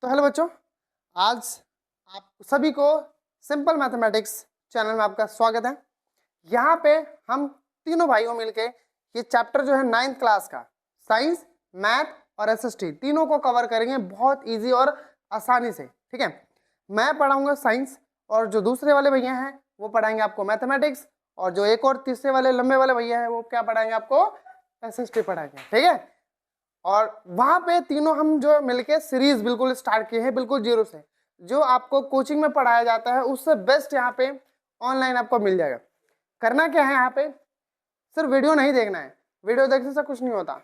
तो हेलो बच्चों, आज आप सभी को सिंपल मैथमेटिक्स चैनल में आपका स्वागत है। यहाँ पे हम तीनों भाइयों मिलके ये चैप्टर जो है 9th क्लास का साइंस, मैथ और एसएसटी तीनों को कवर करेंगे बहुत इजी और आसानी से। ठीक है, मैं पढ़ाऊंगा साइंस और जो दूसरे वाले भैया हैं वो पढ़ाएंगे आपको मैथमेटिक्स, और जो एक और तीसरे वाले लंबे वाले भैया हैं वो क्या पढ़ाएंगे आपको, एसएसटी पढ़ाएंगे। ठीक है, और वहां पे तीनों हम जो मिलके सीरीज बिल्कुल स्टार्ट किए हैं, बिल्कुल जीरो से। जो आपको कोचिंग में पढ़ाया जाता है उससे बेस्ट यहाँ पे ऑनलाइन आपको मिल जाएगा। करना क्या है, यहाँ पे सिर्फ वीडियो नहीं देखना है, वीडियो देखने से कुछ नहीं होता।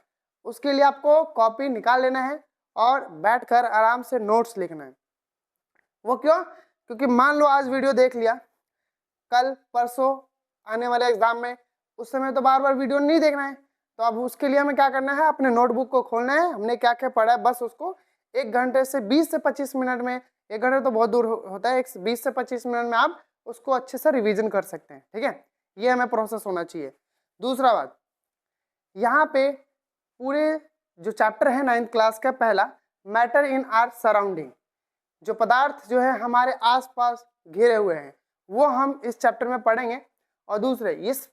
उसके लिए आपको कॉपी निकाल लेना है और बैठकर आराम से नोट्स लिखना है। वो क्यों? क्योंकि मान लो आज वीडियो देख लिया, कल परसों आने वाले एग्जाम में उस समय तो बार बार वीडियो नहीं देखना है। तो अब उसके लिए हमें क्या करना है, अपने नोटबुक को खोलना है, हमने क्या क्या पढ़ा है बस उसको 1 घंटे से 20 से 25 मिनट में, 1 घंटे तो बहुत दूर होता है, 20 से 25 मिनट में आप उसको अच्छे से रिवीजन कर सकते हैं। ठीक है, ये हमें प्रोसेस होना चाहिए। दूसरा बात, यहाँ पे पूरे जो चैप्टर है 9th क्लास का पहला, मैटर इन आर सराउंडिंग, जो पदार्थ जो है हमारे आसपास घिरे हुए हैं वो हम इस चैप्टर में पढ़ेंगे। और दूसरे इस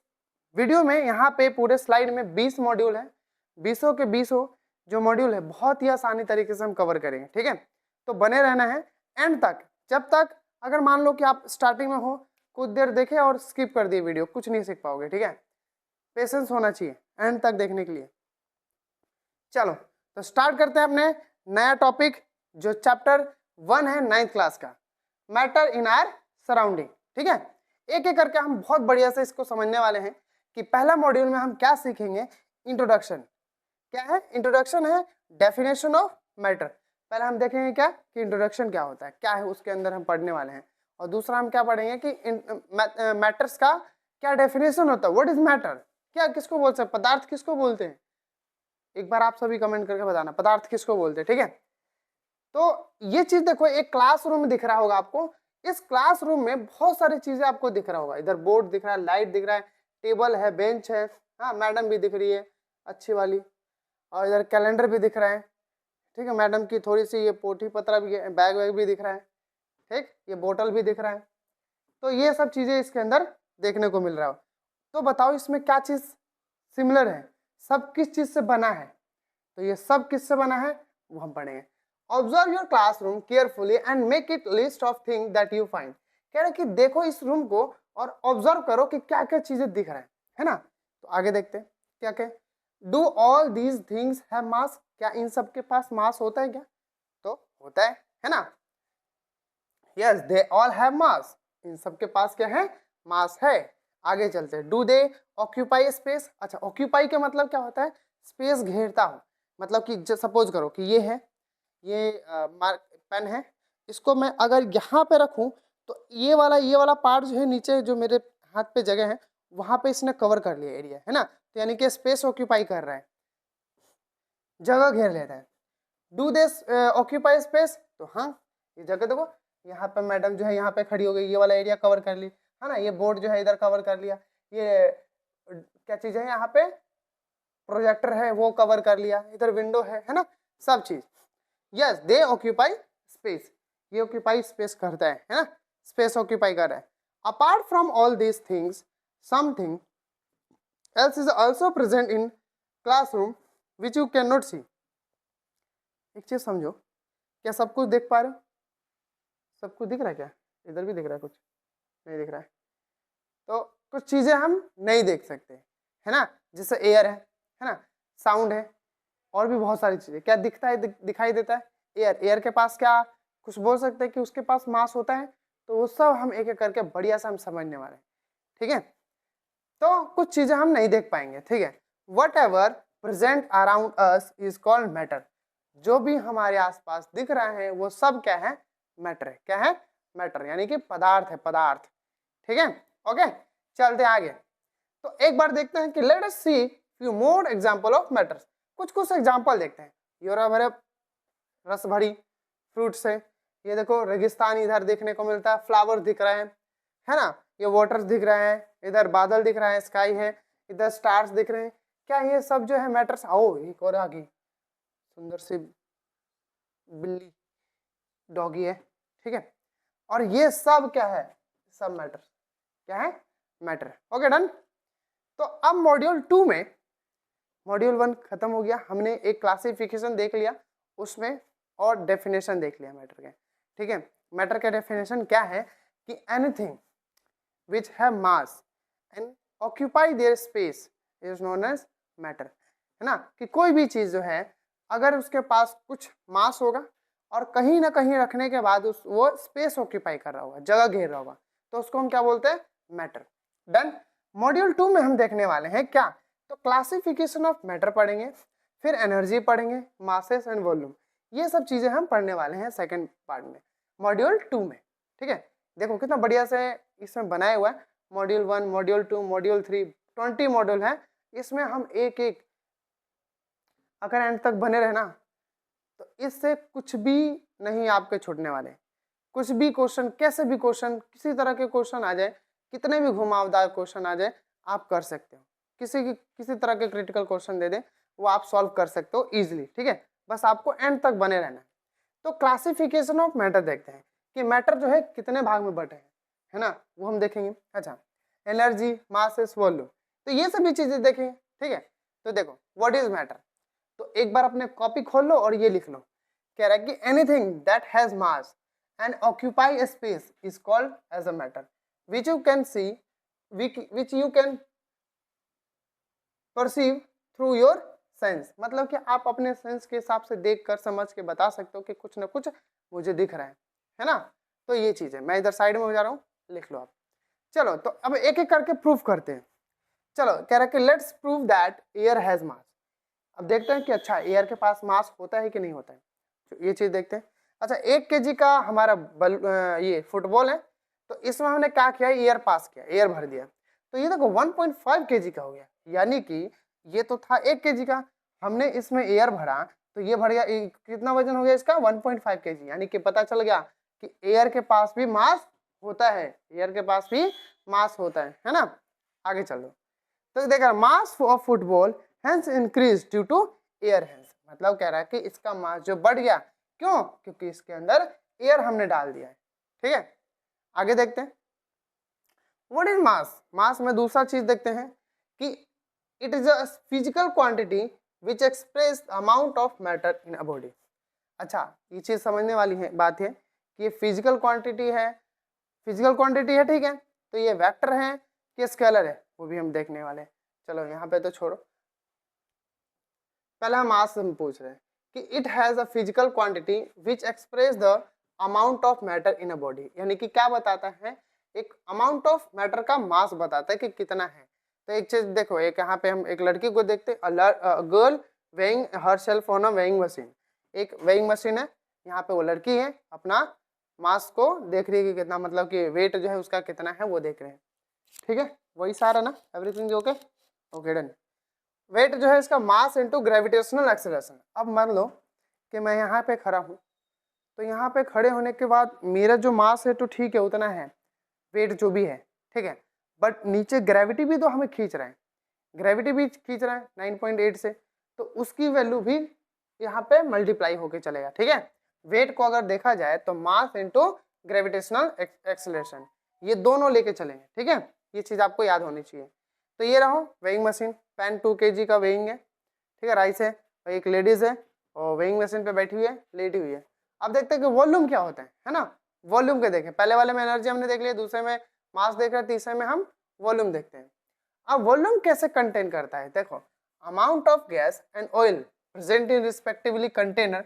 वीडियो में यहाँ पे पूरे स्लाइड में 20 मॉड्यूल है, 20 के 20 जो मॉड्यूल है बहुत ही आसानी तरीके से हम कवर करेंगे। ठीक है, तो बने रहना है एंड तक। जब तक अगर मान लो कि आप स्टार्टिंग में हो, कुछ देर देखे और स्किप कर दिए वीडियो, कुछ नहीं सीख पाओगे। ठीक है, पेशेंस होना चाहिए एंड तक देखने के लिए। चलो तो स्टार्ट करते हैं अपने नया टॉपिक, जो चैप्टर 1 है 9th क्लास का, मैटर इन आर सराउंडिंग। ठीक है, एक एक करके हम बहुत बढ़िया से इसको समझने वाले हैं कि पहला मॉड्यूल में हम क्या सीखेंगे। इंट्रोडक्शन क्या है? इंट्रोडक्शन है डेफिनेशन ऑफ मैटर। पहले हम देखेंगे क्या कि इंट्रोडक्शन क्या होता है, क्या है उसके अंदर हम पढ़ने वाले हैं। और दूसरा हम क्या पढ़ेंगे कि मैटर्स का क्या डेफिनेशन होता है, व्हाट इज मैटर, क्या किसको बोलते हैं, पदार्थ किसको बोलते हैं। एक बार आप सभी कमेंट करके बताना पदार्थ किसको बोलते हैं। ठीक है, तो ये चीज देखो, एक क्लासरूम में दिख रहा होगा आपको, इस क्लासरूम में बहुत सारी चीजें आपको दिख रहा होगा। इधर बोर्ड दिख रहा है, लाइट दिख रहा है, टेबल है, बेंच है, हाँ मैडम भी दिख रही है अच्छी वाली, और इधर कैलेंडर भी दिख रहा है। ठीक है, मैडम की थोड़ी सी ये पोथी पत्रा भी है, बैग वैग भी दिख रहा है। ठीक, ये बोतल भी दिख रहा है। तो ये सब चीजें इसके अंदर देखने को मिल रहा है। तो बताओ इसमें क्या चीज सिमिलर है, सब किस चीज से बना है। तो ये सब किससे बना है वो हम पढ़ेंगे। Observe your classroom carefully and make it list of thing that you find. कह रहे कि देखो इस रूम को और ऑब्जर्व करो कि क्या क्या चीजें दिख रहा है ना। तो आगे देखते हैं क्या क्या। Do all these things have मास, क्या इन सब के पास मास होता है क्या? तो होता है ना। Yes they all have mass, इन सब के पास क्या है, मास है। आगे चलते हैं। Do they occupy space. अच्छा, ऑक्यूपाई का मतलब क्या होता है, स्पेस घेरता हो। मतलब कि सपोज करो कि ये है, ये पेन है, इसको मैं अगर यहाँ पे रखूं तो ये वाला पार्ट जो है नीचे जो मेरे हाथ पे जगह है वहां पे इसने कवर कर लिया एरिया, है ना। तो यानी कि स्पेस ऑक्यूपाई कर रहा है, जगह घेर लेता है। डू दिस ऑक्यूपाई स्पेस, तो हाँ ये जगह देखो, यहाँ पे मैडम जो है यहाँ पे खड़ी हो गई, ये वाला एरिया कवर कर ली, है ना। ये बोर्ड जो है इधर कवर कर लिया, ये क्या चीज है यहाँ पे, प्रोजेक्टर है वो कवर कर लिया, इधर विंडो है ना, सब चीज। यस दे ऑक्यूपाई स्पेस, ये ऑक्यूपाई स्पेस करता है ना, स्पेस ऑक्यूपाई कर रहा है। Apart from all these things something else is also present in classroom which you can not see. एक चीज समझो, क्या सब कुछ देख पा रहे हो? सब कुछ दिख रहा है क्या? इधर भी दिख रहा है, कुछ नहीं दिख रहा है। तो कुछ चीजें हम नहीं देख सकते, है ना, जैसे एयर है ना, साउंड है, और भी बहुत सारी चीजें। क्या दिखता है, दिखाई देता है? एयर, एयर के पास क्या कुछ बोल सकते हैं कि उसके पास मास होता है? तो वो सब हम एक एक करके बढ़िया से हम समझने वाले हैं। ठीक है, तो कुछ चीजें हम नहीं देख पाएंगे। ठीक है, what ever present around us is called matter. जो भी हमारे आसपास दिख रहा है वो सब क्या है, मैटर है। क्या है? मैटर, यानी कि पदार्थ है, पदार्थ। ठीक है, ओके चलते आगे। तो एक बार देखते हैं कि let us see few more example of matters. कुछ कुछ एग्जांपल देखते हैं। योरा भरे रस भरी फ्रूट्स है, ये देखो रेगिस्तान इधर देखने को मिलता है, फ्लावर दिख रहे हैं, है ना, ये वाटर्स दिख रहे हैं, इधर बादल दिख रहा है, स्काई है, इधर स्टार्स दिख रहे हैं। क्या ये सब जो है मैटर्स? आओ एक और आ गई सुंदर सी बिल्ली, डॉगी है, ठीक है। और ये सब क्या है, सब मैटर, क्या है, मैटर। Okay done. तो अब मॉड्यूल 2 में, मॉड्यूल 1 खत्म हो गया, हमने एक क्लासिफिकेशन देख लिया उसमें और डेफिनेशन देख लिया मैटर के, ठीक है। मैटर का डेफिनेशन क्या है कि anything which have mass and occupy their space is known as matter, है ना। कि कोई भी चीज जो है अगर उसके पास कुछ मास होगा और कहीं ना कहीं रखने के बाद उस वो स्पेस ऑक्यूपाई कर रहा होगा, जगह घेर रहा होगा, तो उसको हम क्या बोलते हैं, मैटर। डन। मॉड्यूल 2 में हम देखने वाले हैं क्या, तो क्लासिफिकेशन ऑफ मैटर पढ़ेंगे, फिर एनर्जी पढ़ेंगे, मासेस एंड वॉल्यूम, ये सब चीजें हम पढ़ने वाले हैं सेकंड पार्ट में, मॉड्यूल 2 में, ठीक है। देखो कितना बढ़िया से इसमें बनाया हुआ है, मॉड्यूल 1, मॉड्यूल 2, मॉड्यूल 3, 20 मॉड्यूल है। इसमें हम एक एक अगर एंड तक बने रहना तो इससे कुछ भी नहीं आपके छूटने वाले। कुछ भी क्वेश्चन, कैसे भी क्वेश्चन, किसी तरह के क्वेश्चन आ जाए, कितने भी घुमावदार क्वेश्चन आ जाए, आप कर सकते हो। किसी तरह के क्रिटिकल क्वेश्चन दे दे, वो आप सॉल्व कर सकते हो इजीली, ठीक है। बस आपको एंड तक बने रहना है। तो क्लासिफिकेशन ऑफ मैटर देखते हैं कि मैटर जो है कितने भाग में बटे हैं, है ना, वो हम देखेंगे। अच्छा, एनर्जी, मासेस, वॉल्यूम, तो ये सभी चीजें देखेंगे, ठीक है। तो देखो व्हाट इज मैटर, तो एक बार अपने कॉपी खोल लो और ये लिख लो, कह रहा है कि anything that has mass and occupy a space is called as a matter which you can see which you can perceive through your sense। मतलब कि आप अपने सेंस के हिसाब से देख कर समझ के बता सकते हो कि कुछ ना कुछ मुझे दिख रहा है ना। तो ये चीज है, मैं इधर साइड में हो जा रहा हूँ, लिख लो आप। चलो तो अब एक एक करके प्रूफ करते हैं। चलो कह रहा है कि let's prove that air has मास। अब देखते हैं कि अच्छा एयर के पास मास होता है कि नहीं होता है, तो ये चीज देखते हैं। अच्छा 1 kg का हमारा ये फुटबॉल है, तो इसमें हमने क्या किया, एयर पास किया, एयर भर दिया, तो ये देखो 1.5 kg का हो गया। यानी कि ये तो था 1 kg का, हमने इसमें एयर भरा तो ये भर गया, कितना वजन हो गया इसका, 1.5 kg। यानी कि पता चल गया कि एयर के पास भी मास होता है, एयर के पास भी मास होता है ना। आगे चलो, तो देखा mass of football has increase due to air has, मतलब कह रहा है कि इसका मास जो बढ़ गया, क्यों, क्योंकि इसके अंदर एयर हमने डाल दिया है, ठीक है। आगे देखते हैं व्हाट इज मास। मास में दूसरा चीज देखते हैं कि it is a physical quantity which express amount of matter in a body. अच्छा ये चीज समझने वाली है बात है कि ये फिजिकल क्वांटिटी है, फिजिकल क्वांटिटी है, ठीक है। तो ये वेक्टर है कि स्केलर है, वो भी हम देखने वाले हैं। चलो यहाँ पे तो छोड़ो, पहला मास हम पूछ रहे हैं कि it has a physical quantity which express the amount of matter in a body. यानी कि क्या बताता है, एक अमाउंट ऑफ मैटर का मास बताता है कि कितना है। तो एक चीज देखो, एक यहाँ पे हम एक लड़की को देखते हैं, girl weighing herself on a weighing machine. एक वेइंग मशीन है, यहाँ पे वो लड़की है अपना मास को देख रही है कि कितना, मतलब कि वेट जो है उसका कितना है वो देख रहे हैं, ठीक है। वही सारा ना, everything okay, okay done. Weight जो है इसका मास इनटू ग्रेविटेशनल एक्सेलरेशन। अब मान लो कि मैं यहाँ पे खड़ा हूँ, तो यहाँ पे खड़े होने के बाद मेरा जो मास है तो ठीक है उतना है, वेट जो भी है, ठीक है। बट नीचे ग्रेविटी भी तो हमें खींच रहा है, ग्रेविटी भी खींच रहा है 9.8 से, तो उसकी वैल्यू भी यहाँ पे मल्टीप्लाई होके चलेगा, ठीक है। वेट को अगर देखा जाए तो मास इंटू ग्रेविटेशनल एक्सेलरेशन, ये दोनों लेके चलेंगे, ठीक है। ये चीज आपको याद होनी चाहिए। तो ये रहो वेइंग मशीन, पेन 2 kg का वेइंग है, ठीक है, राइस है, और एक लेडीज है और वेइंग मशीन पे बैठी हुई है, लेटी हुई है। अब देखते हैं कि वॉल्यूम क्या होता है ना। वॉल्यूम के देखें, पहले वाले में एनर्जी हमने देख लिया, दूसरे में मास देख रहे हैं, तीसरे में हम वॉल्यूम देखते हैं। अब वॉल्यूम कैसे कंटेन करता है, देखो amount of gas and oil present in respectively container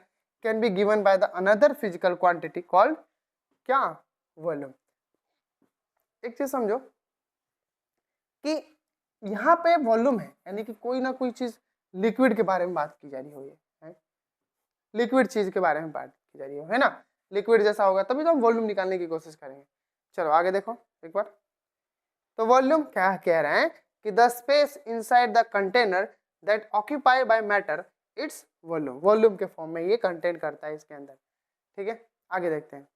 can be given by the another physical quantity called क्या, वॉल्यूम। एक चीज समझो कि यहाँ पे वॉल्यूम है, यानी कि कोई ना कोई चीज लिक्विड के बारे में बात की जा रही हो, है लिक्विड चीज के बारे में बात की जा रही है ना, लिक्विड जैसा होगा तभी तो हम वॉल्यूम निकालने की कोशिश करेंगे। चलो आगे देखो एक बार, तो वॉल्यूम क्या कह रहे हैं कि the space inside the container that occupy by matter its volume. Volume के फॉर्म में ये कंटेन करता है इसके अंदर, ठीक है। आगे देखते हैं,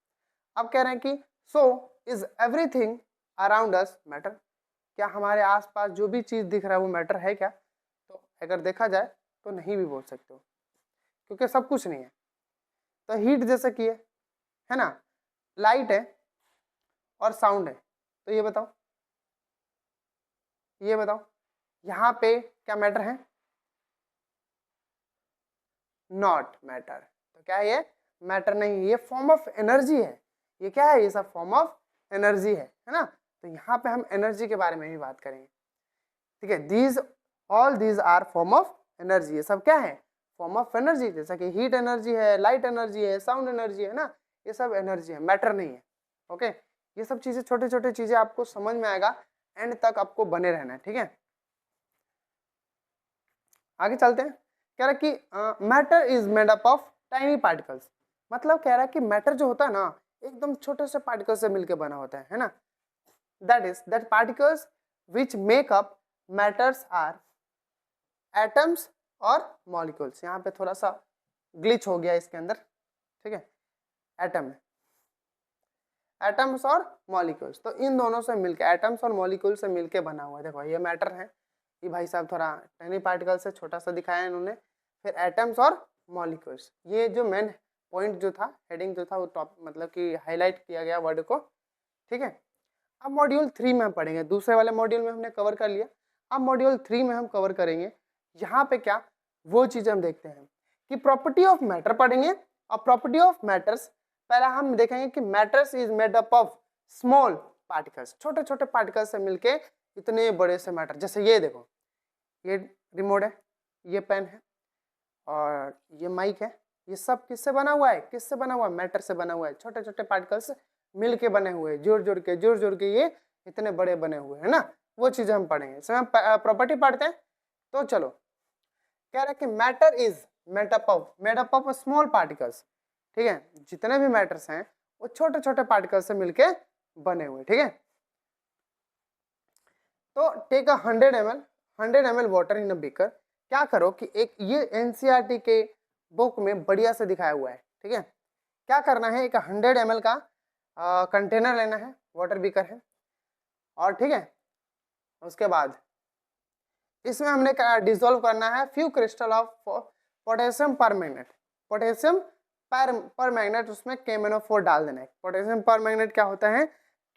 अब कह रहे हैं कि so is everything around us matter. क्या हमारे आसपास जो भी चीज दिख रहा है वो मैटर है क्या, तो अगर देखा जाए तो नहीं भी बोल सकते हो, क्योंकि सब कुछ नहीं है। तो हीट जैसे कि है ना, लाइट है और साउंड है, तो ये बताओ यहाँ पे क्या मैटर है? Not matter. तो क्या है ये? मैटर नहीं, ये फॉर्म ऑफ एनर्जी है। ये क्या है? ये सब फॉर्म ऑफ एनर्जी है ना। तो यहाँ पे हम एनर्जी के बारे में भी बात करेंगे, ठीक है। These all these are form of energy. ये सब क्या है? Form of energy. जैसा कि हीट एनर्जी है, लाइट एनर्जी है, साउंड एनर्जी है ना, ये सब एनर्जी है, मैटर नहीं है। ओके, ये सब चीजें, छोटे छोटे चीजें आपको समझ में आएगा, एंड तक आपको बने रहना है, ठीक है। आगे चलते हैं। कह रहा है कि matter is made up of tiny particles. मतलब कह रहा है कि मैटर जो होता है ना, एकदम छोटे से पार्टिकल से मिलकर बना होता है ना। That is that particles which make up matters are atoms और मॉलिक्यूल्स। यहाँ पे थोड़ा सा ग्लिच हो गया इसके अंदर, ठीक है। एटम है, एटम्स और मॉलिक्यूल्स, तो इन दोनों से मिलके, एटम्स और मॉलिक्यूल से मिलके बना हुआ है। देखो ये मैटर है, ये भाई साहब थोड़ा टाइनी पार्टिकल से छोटा सा दिखाया है इन्होंने, फिर एटम्स और मॉलिक्यूल्स। ये जो मेन पॉइंट जो था, हेडिंग जो था, वो टॉप मतलब कि हाईलाइट किया गया वर्ड को, ठीक है। अब मॉड्यूल 3 में हम पढ़ेंगे, दूसरे वाले मॉड्यूल में हमने कवर कर लिया, अब मॉड्यूल 3 में हम कवर करेंगे। यहाँ पे क्या वो चीज़ हम देखते हैं कि प्रॉपर्टी ऑफ मैटर पढ़ेंगे। और प्रॉपर्टी ऑफ मैटर्स पहला हम देखेंगे कि matters is made up of small particles, छोटे छोटे पार्टिकल्स से मिलके इतने बड़े से मैटर। जैसे ये देखो, ये रिमोट है, ये पेन है और ये माइक है, ये सब किससे बना हुआ है? किससे बना हुआ है? मैटर से बना हुआ है। छोटे छोटे पार्टिकल्स मिल के बने हुए, जोड़ जोड़ के ये इतने बड़े बने हुए हैं ना, वो चीजें हम पढ़ेंगे। इसमें हम प्रॉपर्टी पढ़ते हैं। तो चलो, कह रहा है कि matter is made up of small particles, ठीक है। जितने भी मैटर्स हैं वो छोटे छोटे पार्टिकल्स से मिलके बने हुए, ठीक है। तो take 100 ml water in a beaker. क्या करो कि एक ये एनसीईआरटी के बुक में बढ़िया से दिखाया हुआ है, ठीक है। क्या करना है, एक 100 ml का कंटेनर लेना है, वाटर बीकर है, और ठीक है, उसके बाद इसमें हमने डिसॉल्व करना है few crystal of potassium permanganate. Potassium permanganate, उसमें KMnO4 डाल देना है। पोटेशियम परमैंगनेट क्या होता है?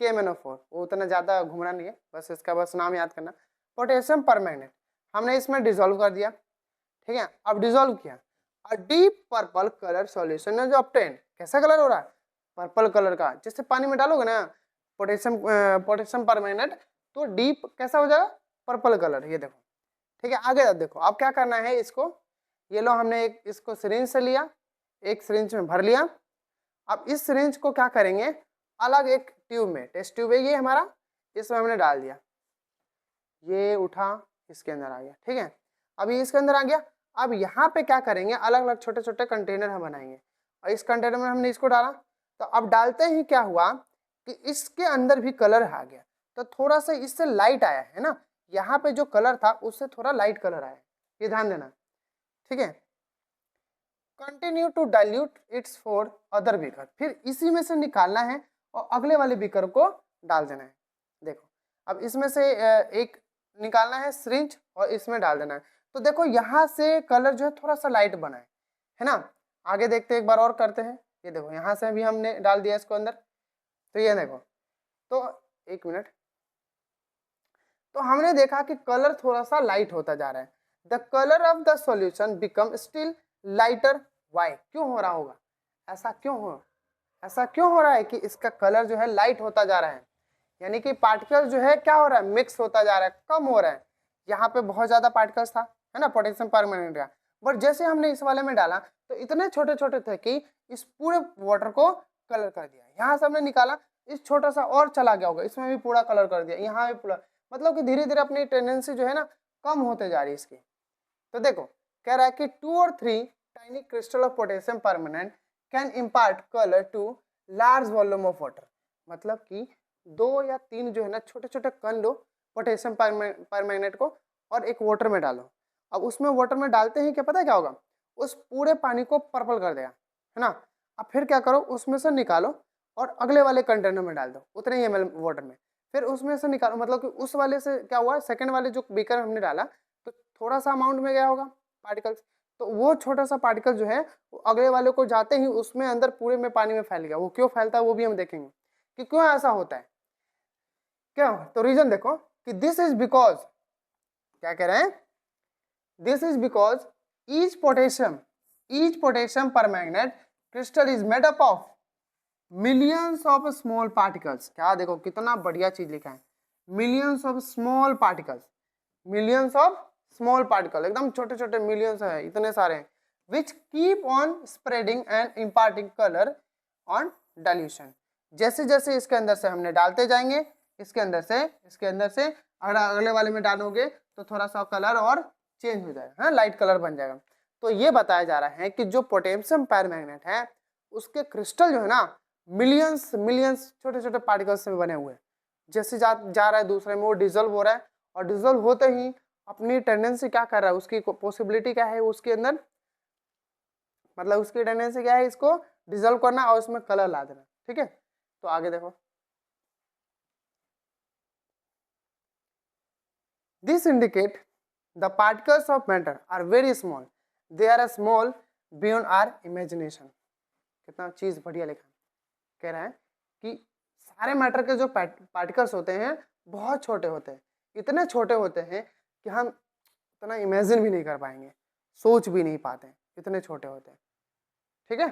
KMnO4, वो उतना ज़्यादा घूमना नहीं है, बस इसका बस नाम याद करना, पोटेशियम परमैंगनेट। हमने इसमें डिसॉल्व कर दिया, ठीक है। अब डिसॉल्व किया, a deep purple colour solution is obtained. कैसा कलर हो रहा है? पर्पल कलर का। जैसे पानी में डालोगे ना पोटेशियम परमैंगनेट, तो डीप कैसा हो जाएगा? Purple colour. ये देखो, ठीक है। आगे देखो, अब क्या करना है, इसको ये लो, हमने एक इसको सिरिंज से लिया, एक सिरिंज में भर लिया। अब इस सिरिंज को क्या करेंगे, अलग एक ट्यूब में, टेस्ट ट्यूब है ये हमारा, इसमें हमने डाल दिया, ये उठा इसके अंदर आ गया, ठीक है। अब ये इसके अंदर आ गया। अब यहाँ पे क्या करेंगे, अलग अलग छोटे छोटे कंटेनर हम बनाएंगे, और इस कंटेनर में हमने इसको डाला। तो अब डालते ही क्या हुआ कि इसके अंदर भी कलर आ गया, तो थोड़ा सा इससे लाइट आया है ना, यहाँ पे जो कलर था उससे थोड़ा लाइट कलर आया, ये ध्यान देना, ठीक है। Continue to dilute its for other beaker, फिर इसी में से निकालना है और अगले वाले बीकर को डाल देना है। देखो, अब इसमें से एक निकालना है सिरिंज और इसमें डाल देना है। तो देखो यहाँ से कलर जो है थोड़ा सा लाइट बना है ना। आगे देखते हैं, एक बार और करते हैं। ये देखो, यहाँ से भी हमने डाल दिया इसको अंदर, तो ये देखो, तो एक मिनट, तो हमने देखा कि कलर थोड़ा सा लाइट होता जा रहा है। The colour of the solution become still lighter. Why? क्यों हो रहा होगा ऐसा? ऐसा क्यों हो रहा है कि इसका कलर जो है लाइट होता जा रहा है? यानी कि पार्टिकल जो है क्या हो रहा है, मिक्स होता जा रहा है, कम हो रहा है। यहाँ पे बहुत ज्यादा पार्टिकल्स था, है ना, पोटेशियम परमैंगनेट का, बट जैसे हमने इस वाले में डाला तो इतने छोटे छोटे थे कि इस पूरे वाटर को कलर कर दिया। यहाँ से हमने निकाला, इस छोटा सा और चला गया होगा, इसमें भी पूरा कलर कर दिया, यहाँ भी पूरा, मतलब कि धीरे धीरे अपनी टेंडेंसी जो है ना कम होते जा रही है इसकी। तो देखो, कह रहा है कि 2 और 3 tiny crystal of potassium permanganate can impart colour to large volume of water. मतलब कि 2 या 3 जो है ना छोटे छोटे कण लो पोटेशियम परमैंगनेट को, और एक वाटर में डालो। अब उसमें वाटर में डालते ही क्या पता है क्या होगा, उस पूरे पानी को पर्पल कर देगा, है ना। अब फिर क्या करो, उसमें से निकालो और अगले वाले कंटेनर में डाल दो, उतने ही ml वाटर में, फिर उसमें से निकालो। मतलब कि उस वाले से क्या हुआ, सेकंड वाले जो बीकर हमने डाला तो थोड़ा सा अमाउंट में गया होगा पार्टिकल्स, तो वो छोटा सा पार्टिकल जो है वो अगले वाले को जाते ही उसमें अंदर पूरे में पानी में फैल गया। वो क्यों फैलता है वो भी हम देखेंगे कि क्यों ऐसा होता है। क्या तो रीजन देखो कि दिस इज बिकॉज, क्या कह रहे हैं, this is because each potassium permanganate crystal is made up of millions of small particles. क्या देखो कितना बढ़िया चीज लिखा है, millions of small particles, millions of small particle, एकदम छोटे छोटे मिलियंस है, इतने सारे हैं, which keep on spreading and imparting colour on dilution. जैसे जैसे इसके अंदर से हमने डालते जाएंगे, इसके अंदर से अगर अगले वाले में डालोगे तो थोड़ा सा कलर और चेंज हो जाएगा, हाँ लाइट कलर बन जाएगा। तो ये बताया जा रहा है कि जो पोटेशियम परमैंगनेट है उसके क्रिस्टल जो है ना मिलियंस मिलियंस छोटे छोटे पार्टिकल्स से बने हुए हैं। जैसे जा रहा है दूसरे में वो डिजोल्व हो रहा है, और डिजोल्व होते ही अपनी टेंडेंसी क्या कर रहा है, उसकी पॉसिबिलिटी क्या है उसके अंदर, मतलब उसकी टेंडेंसी क्या है, इसको डिजोल्व करना और उसमें कलर ला देना। ठीक है, तो आगे देखो, this indicate the particles of matter are very small, they are small beyond our imagination. कितना चीज बढ़िया लिखा, कह रहा है कि सारे मैटर के जो पार्टिकल्स होते हैं बहुत छोटे होते हैं, इतने छोटे होते हैं कि हम इतना इमेजिन भी नहीं कर पाएंगे, सोच भी नहीं पाते, इतने छोटे होते हैं। ठीक है,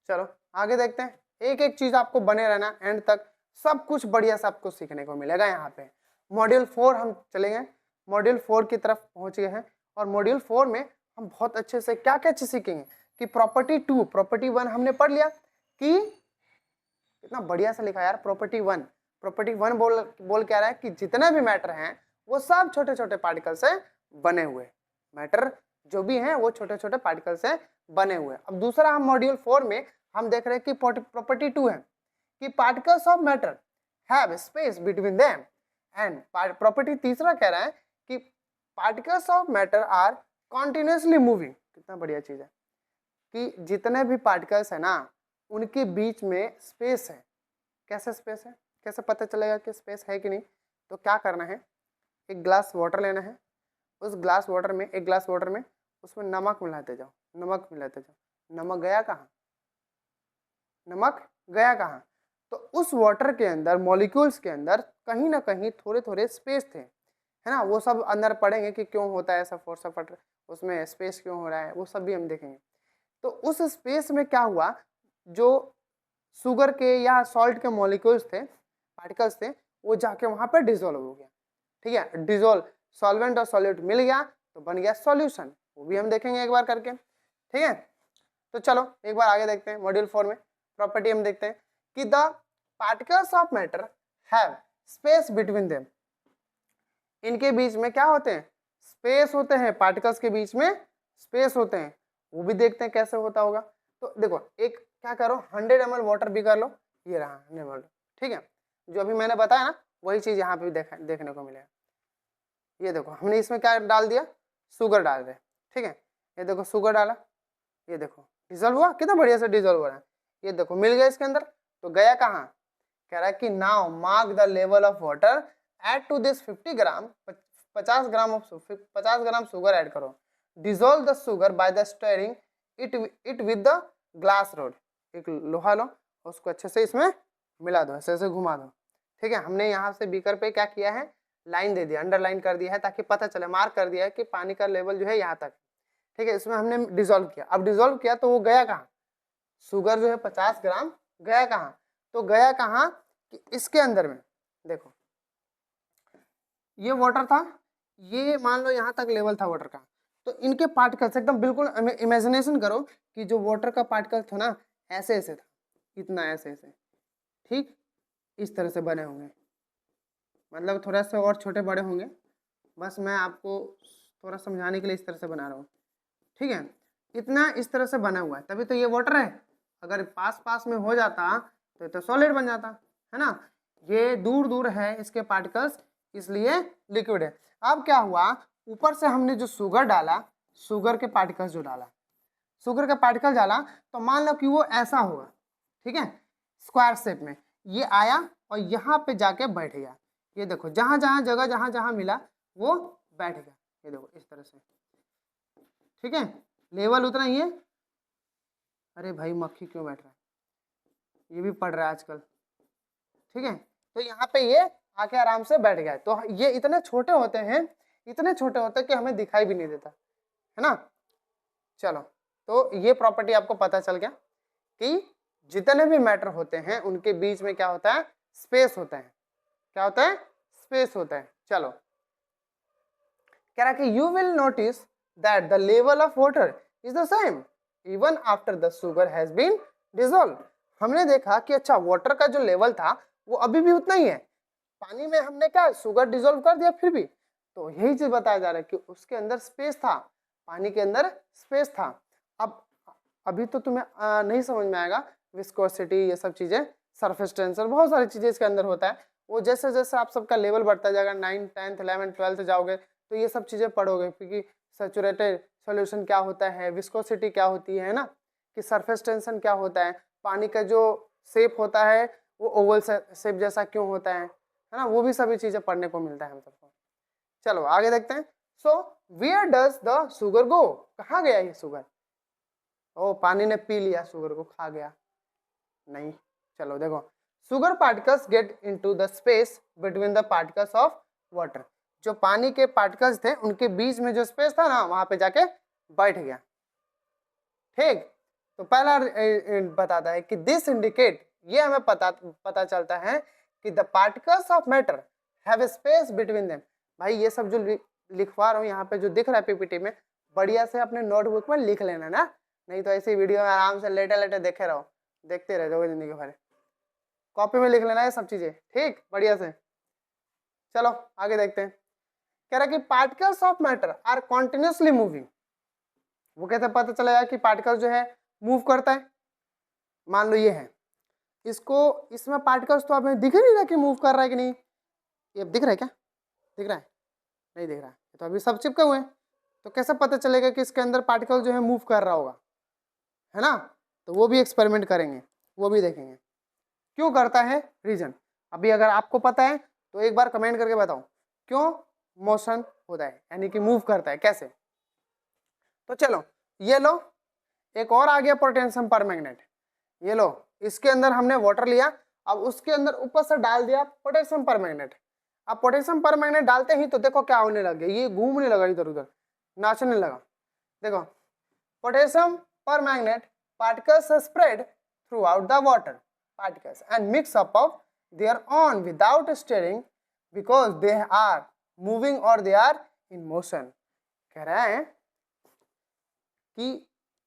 चलो आगे देखते हैं। एक एक चीज आपको बने रहना एंड तक, सब कुछ बढ़िया सब कुछ सीखने को मिलेगा यहाँ पे। मॉड्यूल 4 हम चले गए, मॉड्यूल 4 की तरफ पहुंच गए हैं, और मॉड्यूल 4 में हम बहुत अच्छे से क्या क्या चीज सीखेंगे कि प्रॉपर्टी 2, प्रॉपर्टी 1 हमने पढ़ लिया कि कितना बढ़िया से लिखा यार, प्रॉपर्टी 1 बोल क्या रहा है कि जितने भी मैटर हैं वो सब छोटे छोटे पार्टिकल से बने हुए, मैटर जो भी हैं वो छोटे छोटे पार्टिकल से बने हुए। अब दूसरा हम मॉड्यूल 4 में हम देख रहे हैं कि प्रॉपर्टी 2 है कि particles of matter have space between them, and property तीसरा कह रहा है कि particles of matter are continuously moving. कितना बढ़िया चीज है कि जितने भी पार्टिकल्स है ना उनके बीच में स्पेस है। कैसे स्पेस है, कैसे पता चलेगा कि स्पेस है कि नहीं, तो क्या करना है, एक ग्लास वाटर लेना है, उस ग्लास वाटर में, एक ग्लास वाटर में उसमें नमक मिलाते जाओ, नमक मिलाते जाओ, नमक गया कहाँ, नमक गया कहाँ, तो उस वाटर के अंदर मॉलिक्यूल्स के अंदर कहीं ना कहीं थोड़े थोड़े स्पेस थे, है ना, वो सब अंदर पढ़ेंगे कि क्यों होता है ऐसा फोर्स ऑफ वाटर, उसमें स्पेस क्यों हो रहा है, वो सब भी हम देखेंगे। तो उस स्पेस में क्या हुआ, जो शुगर के या सॉल्ट के मॉलिक्यूल्स थे, पार्टिकल्स थे, वो जाके वहां पर डिजोल्व हो गया। ठीक है, डिजोल्व, सॉल्वेंट और सॉल्यूट मिल गया तो बन गया सॉल्यूशन, वो भी हम देखेंगे एक बार करके। ठीक है, तो चलो एक बार आगे देखते हैं। मॉड्यूल 4 में प्रॉपर्टी हम देखते हैं कि the particles of matter have space between them, इनके बीच में क्या होते हैं, स्पेस होते हैं, पार्टिकल्स के बीच में स्पेस होते हैं, वो भी देखते हैं कैसे होता होगा। तो देखो एक क्या करो, 100 ml वाटर भी कर लो, ये रहा 100 ml। ठीक है, जो अभी मैंने बताया ना वही चीज यहाँ पे देखने को मिलेगा। ये देखो हमने इसमें क्या डाल दिया, शुगर डाल रहे। ठीक है, ये देखो शुगर डाला, ये देखो डिजोल्व हुआ, कितना बढ़िया से डिजोल्व हो रहा है, ये देखो मिल गया इसके अंदर, तो गया कहाँ, कह रहा है कि now mark the level of water, add to this 50 gram 50 gram sugar add करो, dissolve the sugar by the stirring it with the glass rod, एक लोहा लो उसको अच्छे से इसमें मिला दो, ऐसे ऐसे घुमा दो। ठीक है, हमने यहाँ से बीकर पे क्या किया है, लाइन दे दिया, अंडरलाइन कर दिया है ताकि पता चले, मार्क कर दिया है कि पानी का लेवल जो है यहाँ तक। ठीक है, इसमें हमने डिजोल्व किया, अब डिजोल्व किया तो वो गया कहाँ, शुगर जो है 50 ग्राम गया कहाँ, तो गया कहाँ कि इसके अंदर में। देखो ये वाटर था, ये मान लो यहाँ तक लेवल था वाटर का, तो इनके पार्टिकल्स एकदम बिल्कुल इमेजिनेशन करो कि जो वाटर का पार्टिकल था ना ऐसे ऐसे था, इतना ऐसे ऐसे, ठीक इस तरह से बने होंगे, मतलब थोड़ा सा और छोटे बड़े होंगे, बस मैं आपको थोड़ा समझाने के लिए इस तरह से बना रहा हूँ। ठीक है, इतना इस तरह से बना हुआ है, तभी तो ये वाटर है, अगर पास पास में हो जाता तो सॉलिड बन जाता, है ना। ये दूर दूर है इसके पार्टिकल्स, इसलिए लिक्विड है। अब क्या हुआ, ऊपर से हमने जो शुगर डाला, शुगर के पार्टिकल्स जो डाला, शुगर का पार्टिकल डाला, तो मान लो कि वो ऐसा होगा, ठीक है, स्क्वायर शेप में, ये आया और यहाँ पे जाके बैठ गया, ये देखो जहाँ जहाँ जगह जहाँ जहाँ मिला वो बैठ गया, ये देखो इस तरह से, ठीक है, लेवल उतना ही है। अरे भाई मक्खी क्यों बैठ रहा है, ये भी पढ़ रहा है आजकल। ठीक है, तो यहाँ पे ये आके आराम से बैठ गया है। तो ये इतने छोटे होते हैं, इतने छोटे होते हैं कि हमें दिखाई भी नहीं देता है ना। चलो, तो ये प्रॉपर्टी आपको पता चल गया कि जितने भी मैटर होते हैं उनके बीच में क्या होता है, स्पेस होता है। क्या होता है, स्पेस होता है। चलो, कह रहा कि you will notice that the level of water is the same even after the sugar has been dissolve. हमने देखा कि अच्छा, वाटर का जो लेवल था वो अभी भी उतना ही है, पानी में हमने क्या शुगर डिसॉल्व कर दिया फिर भी। तो यही चीज बताया जा रहा है कि उसके अंदर स्पेस था, पानी के अंदर स्पेस था। अब अभी तो तुम्हें नहीं समझ में आएगा, विस्कोसिटी ये सब चीजें, सरफेस टेंशन, बहुत सारी चीजें इसके अंदर होता है। वो जैसे जैसे आप सबका लेवल बढ़ता जाएगा, 9th 10th 11th 12th जाओगे तो ये सब चीजें पढ़ोगे, क्योंकि सैचुरेटेड सॉल्यूशन क्या होता है, विस्कोसिटी क्या होती है ना, कि सरफेस टेंशन क्या होता है, पानी का जो शेप होता है वो ओवल शेप जैसा क्यों होता है ना, वो भी सभी चीजें पढ़ने को मिलता है हम सबको। चलो आगे देखते हैं। So where does the sugar go, कहाँ गया ये शुगर? ओ, पानी ने पी लिया शुगर को, खा गया नहीं। चलो देखो, sugar particles get into the space between the particles of water. जो पानी के पार्टिकल्स थे उनके बीच में जो स्पेस था ना, वहां पे जाके बैठ गया। ठीक, तो पहला बताता है कि दिस इंडिकेट, ये हमें पता चलता है कि the particles of matter have a space between them. भाई ये सब जो लिखवा रहा हूँ यहाँ पे जो दिख रहा है पीपीटी में, बढ़िया से अपने नोटबुक में लिख लेना ना, नहीं तो ऐसी वीडियो में आराम से लेटे लेटे देखे रहो, देखते रह जाओगे जिंदगी भर। कॉपी में लिख लेना है सब चीजें, ठीक, बढ़िया से। चलो आगे देखते हैं। कह रहा कि particles of matter are continuously moving. वो कैसे पता चलेगा कि पार्टिकल जो है मूव करता है? मान लो ये है, इसको, इसमें पार्टिकल्स तो हमें दिख नहीं रहा कि मूव कर रहा है कि नहीं। ये दिख रहा है क्या? दिख रहा है? नहीं दिख रहा है, तो अभी सब चिपके हुए हैं, तो कैसे पता चलेगा कि इसके अंदर पार्टिकल जो है मूव कर रहा होगा, है ना। तो वो भी एक्सपेरिमेंट करेंगे, वो भी देखेंगे क्यों करता है, रीजन। अभी अगर आपको पता है तो एक बार कमेंट करके बताओ क्यों मोशन होता है, यानी कि मूव करता है, कैसे। तो चलो ये लो, एक और आ गया पोटेशियम परमैंगनेट। ये लो, इसके अंदर हमने वाटर लिया, अब उसके अंदर ऊपर से डाल दिया पोटेशियम परमैंगनेट। अब पोटेशियम परमैंगनेट डालते ही तो देखो क्या होने लग गया, ये घूमने लगा इधर उधर, नाचने लगा। देखो, potassium permanganate particles are spread throughout the water particles and mix up of their own without stirring because they are moving or they are in motion। कह रहा है कि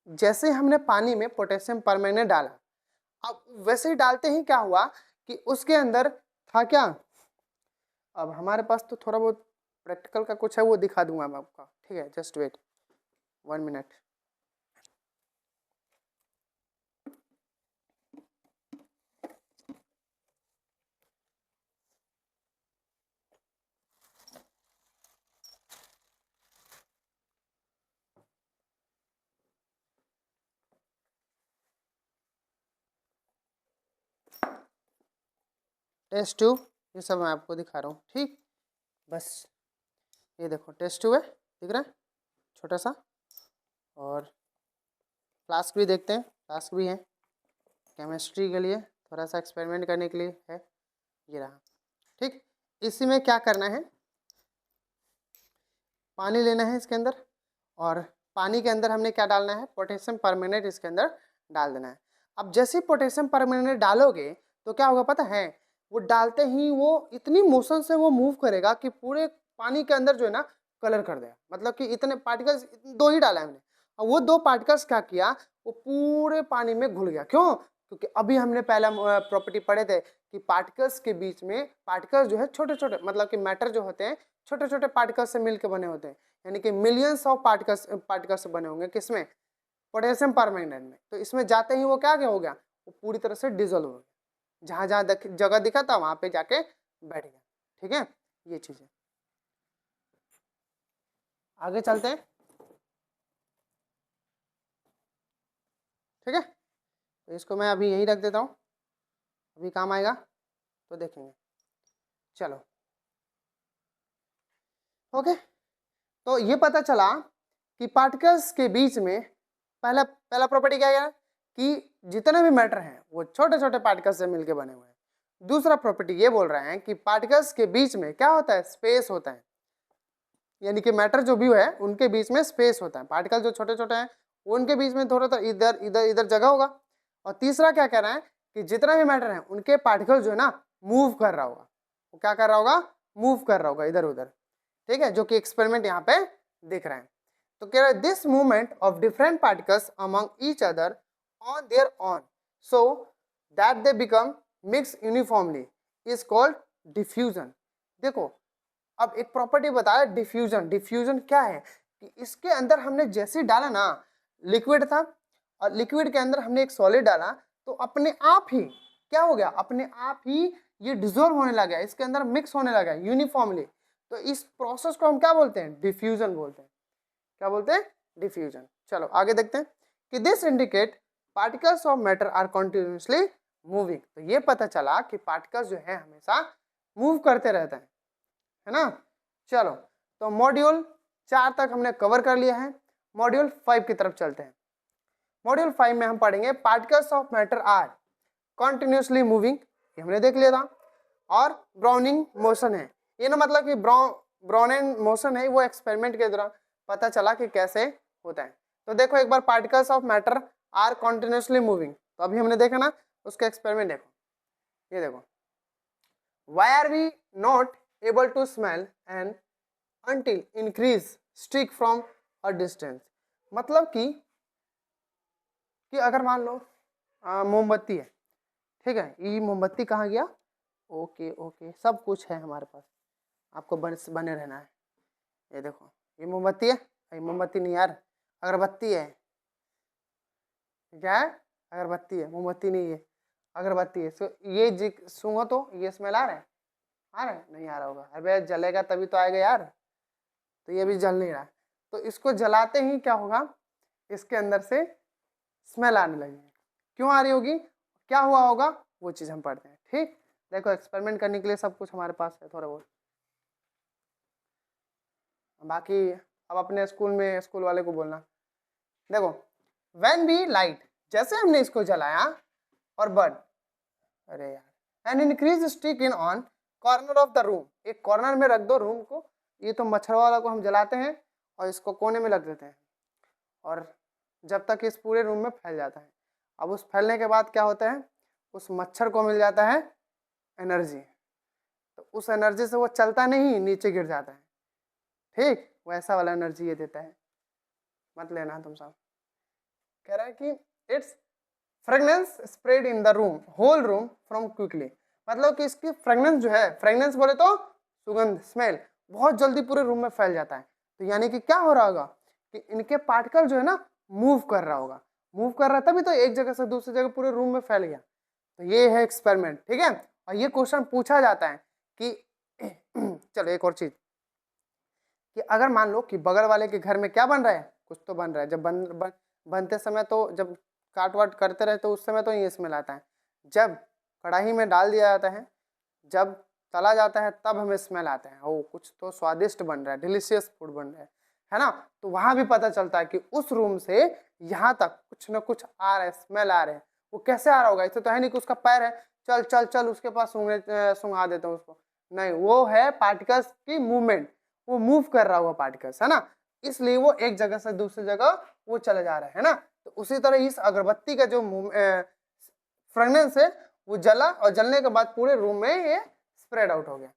जैसे हमने पानी में पोटेशियम परमैंगनेट डाला, अब वैसे ही डालते ही क्या हुआ कि उसके अंदर था क्या। अब हमारे पास तो थोड़ा बहुत प्रैक्टिकल का कुछ है, वो दिखा दूंगा मैं आपको, ठीक है, just wait 1 minute. Test tube, ये सब मैं आपको दिखा रहा हूँ, ठीक, बस ये देखो टेस्ट ट्यूब है, दिख रहा है छोटा सा, और फ्लास्क भी देखते हैं, फ्लास्क भी है केमिस्ट्री के लिए, थोड़ा सा एक्सपेरिमेंट करने के लिए है, ये रहा, ठीक। इसी में क्या करना है, पानी लेना है इसके अंदर, और पानी के अंदर हमने क्या डालना है, पोटेशियम परमैंगनेट इसके अंदर डाल देना है। अब जैसे ही पोटेशियम परमैंगनेट डालोगे तो क्या होगा पता है, वो डालते ही वो इतनी मोशन से वो मूव करेगा कि पूरे पानी के अंदर जो है ना कलर कर देगा। मतलब कि इतने पार्टिकल्स, 2 ही डाला है हमने, और वो 2 पार्टिकल्स क्या किया, वो पूरे पानी में घुल गया। क्यों? क्योंकि अभी हमने पहला प्रॉपर्टी पढ़े थे कि पार्टिकल्स के बीच में, पार्टिकल्स जो है छोटे छोटे, मतलब कि मैटर जो होते हैं छोटे छोटे पार्टिकल्स से मिलकर बने होते हैं, यानी कि मिलियंस ऑफ पार्टिकल्स से बने होंगे, किसमें, पोटेशियम परमैंगनेट में। तो इसमें जाते ही वो क्या हो गया, वो पूरी तरह से डिजोल्व हो गया, जहां जहां जगह दिखा था वहां पे जाके बैठ गया, ठीक है। ये चीज है, आगे चलते हैं, ठीक है। तो इसको मैं अभी यहीं रख देता हूँ, अभी काम आएगा तो देखेंगे। चलो ओके, तो ये पता चला कि पार्टिकल्स के बीच में पहला पहला प्रॉपर्टी क्या है कि जितने भी मैटर हैं वो छोटे छोटे पार्टिकल्स से मिलकर बने हुए हैं। दूसरा प्रॉपर्टी ये बोल रहे हैं कि पार्टिकल्स के बीच में क्या होता है, स्पेस होता है, यानी कि मैटर जो भी है उनके बीच में स्पेस होता है। पार्टिकल जो छोटे छोटे हैं उनके बीच में थोड़ा सा इधर इधर इधर जगह होगा। और तीसरा क्या कह रहा है कि जितना भी मैटर है उनके पार्टिकल जो है ना मूव कर रहा होगा। वो क्या कर रहा होगा, मूव कर रहा होगा इधर उधर, ठीक है, जो कि एक्सपेरिमेंट यहाँ पे दिख रहे हैं। तो कह रहा है this movement of different particles among each other on their on so that they become mix uniformly is called diffusion. देखो अब एक प्रॉपर्टी बताया डिफ्यूजन। डिफ्यूजन क्या है कि इसके अंदर हमने जैसे डाला ना, लिक्विड था और लिक्विड के अंदर हमने एक सॉलिड डाला तो अपने आप ही क्या हो गया, अपने आप ही ये डिजोल्व होने लगा, इसके अंदर मिक्स होने लगा यूनिफॉर्मली। तो इस प्रोसेस को हम क्या बोलते हैं, डिफ्यूजन बोलते हैं। क्या बोलते हैं, डिफ्यूजन। चलो आगे देखते हैं कि this indicate particles of matter are continuously moving. तो ये पता चला कि पार्टिकल्स जो है हमेशा मूव करते रहते हैं, है ना। चलो तो मॉड्यूल 4 तक हमने कवर कर लिया है। मॉड्यूल 5 की तरफ चलते हैं। मॉड्यूल 5 में हम पढ़ेंगे particles of matter are continuously moving, ये हमने देख लिया था, और ब्राउनिंग मोशन है। ये ना मतलब कि ब्राउनिंग मोशन है वो एक्सपेरिमेंट के दौरान पता चला कि कैसे होता है। तो देखो एक बार particles of matter are continuously moving, तो अभी हमने देखा ना उसका एक्सपेरिमेंट देखो, ये देखो, why are we not able to smell and until increase stick from a distance। मतलब कि अगर मान लो मोमबत्ती है, ठीक है, ये मोमबत्ती कहाँ गया, ओके ओके सब कुछ है हमारे पास, आपको बने रहना है। ये देखो ये मोमबत्ती है, ये मोमबत्ती नहीं यार, अगरबत्ती है। क्या है, अगरबत्ती है, मोमबत्ती नहीं है, अगरबत्ती है। तो ये सूंघो तो ये स्मेल आ रहा है, आ रहा है, नहीं आ रहा होगा, अबे जलेगा तभी तो आएगा यार। तो ये भी जल नहीं रहा है, तो इसको जलाते ही क्या होगा, इसके अंदर से स्मेल आने लगेगी। क्यों आ रही होगी, क्या हुआ होगा, वो चीज़ हम पढ़ते हैं। ठीक, देखो एक्सपेरिमेंट करने के लिए सब कुछ हमारे पास है थोड़ा बहुत। बाकी अब अपने स्कूल में स्कूल वाले को बोलना। देखो व्हेन वी लाइट, जैसे हमने इसको जलाया और बर्न, अरे यार, and increase stick in on corner of the room, एक कॉर्नर में रख दो रूम को। ये तो मच्छर वाला को हम जलाते हैं और इसको कोने में रख देते हैं, और जब तक इस पूरे रूम में फैल जाता है। अब उस फैलने के बाद क्या होता है, उस मच्छर को मिल जाता है एनर्जी, तो उस एनर्जी से वो चलता नहीं, नीचे गिर जाता है। ठीक, वैसा वाला एनर्जी ये देता है, मत लेना तुम सब। कह रहा है कि its fragrance spread in the room whole room from quickly, मतलब कि इसकी फ्रेगनेंस जो है, फ्रेगनेंस बोले तो सुगंध, स्मेल, बहुत जल्दी पूरे रूम में फैल जाता है। तो यानी कि क्या हो रहा होगा कि इनके पार्टिकल जो है ना मूव कर रहा होगा, मूव कर रहा है तभी तो एक जगह से दूसरी जगह पूरे रूम में फैल गया। तो ये है एक्सपेरिमेंट, ठीक है। और ये क्वेश्चन पूछा जाता है कि चलो एक और चीज, कि अगर मान लो कि बगल वाले के घर में क्या बन रहा है, कुछ तो बन रहा है, जब बनते समय तो जब काट वाट करते रहे तो उस समय तो ये स्मेल आता है, जब कढ़ाई में डाल दिया जाता है, जब तला जाता है तब हमें स्मेल आता है, ओ कुछ तो स्वादिष्ट बन रहा है, डिलीशियस फूड बन रहा है ना। तो वहां भी पता चलता है कि उस रूम से यहाँ तक कुछ ना कुछ आ रहा है, स्मेल आ रहे हैं। वो कैसे आ रहा होगा, इससे तो है नहीं कि उसका पैर है, चल चल चल उसके पास सूंघा देता हूँ उसको, नहीं, वो है पार्टिकल्स की मूवमेंट, वो मूव कर रहा हुआ पार्टिकल्स, है ना, इसलिए वो एक जगह से दूसरी जगह वो चले जा रहे हैं ना। तो उसी तरह इस अगरबत्ती का जो फ्रेगनेंस है वो जला, और जलने के बाद पूरे रूम में ये स्प्रेड आउट हो गया।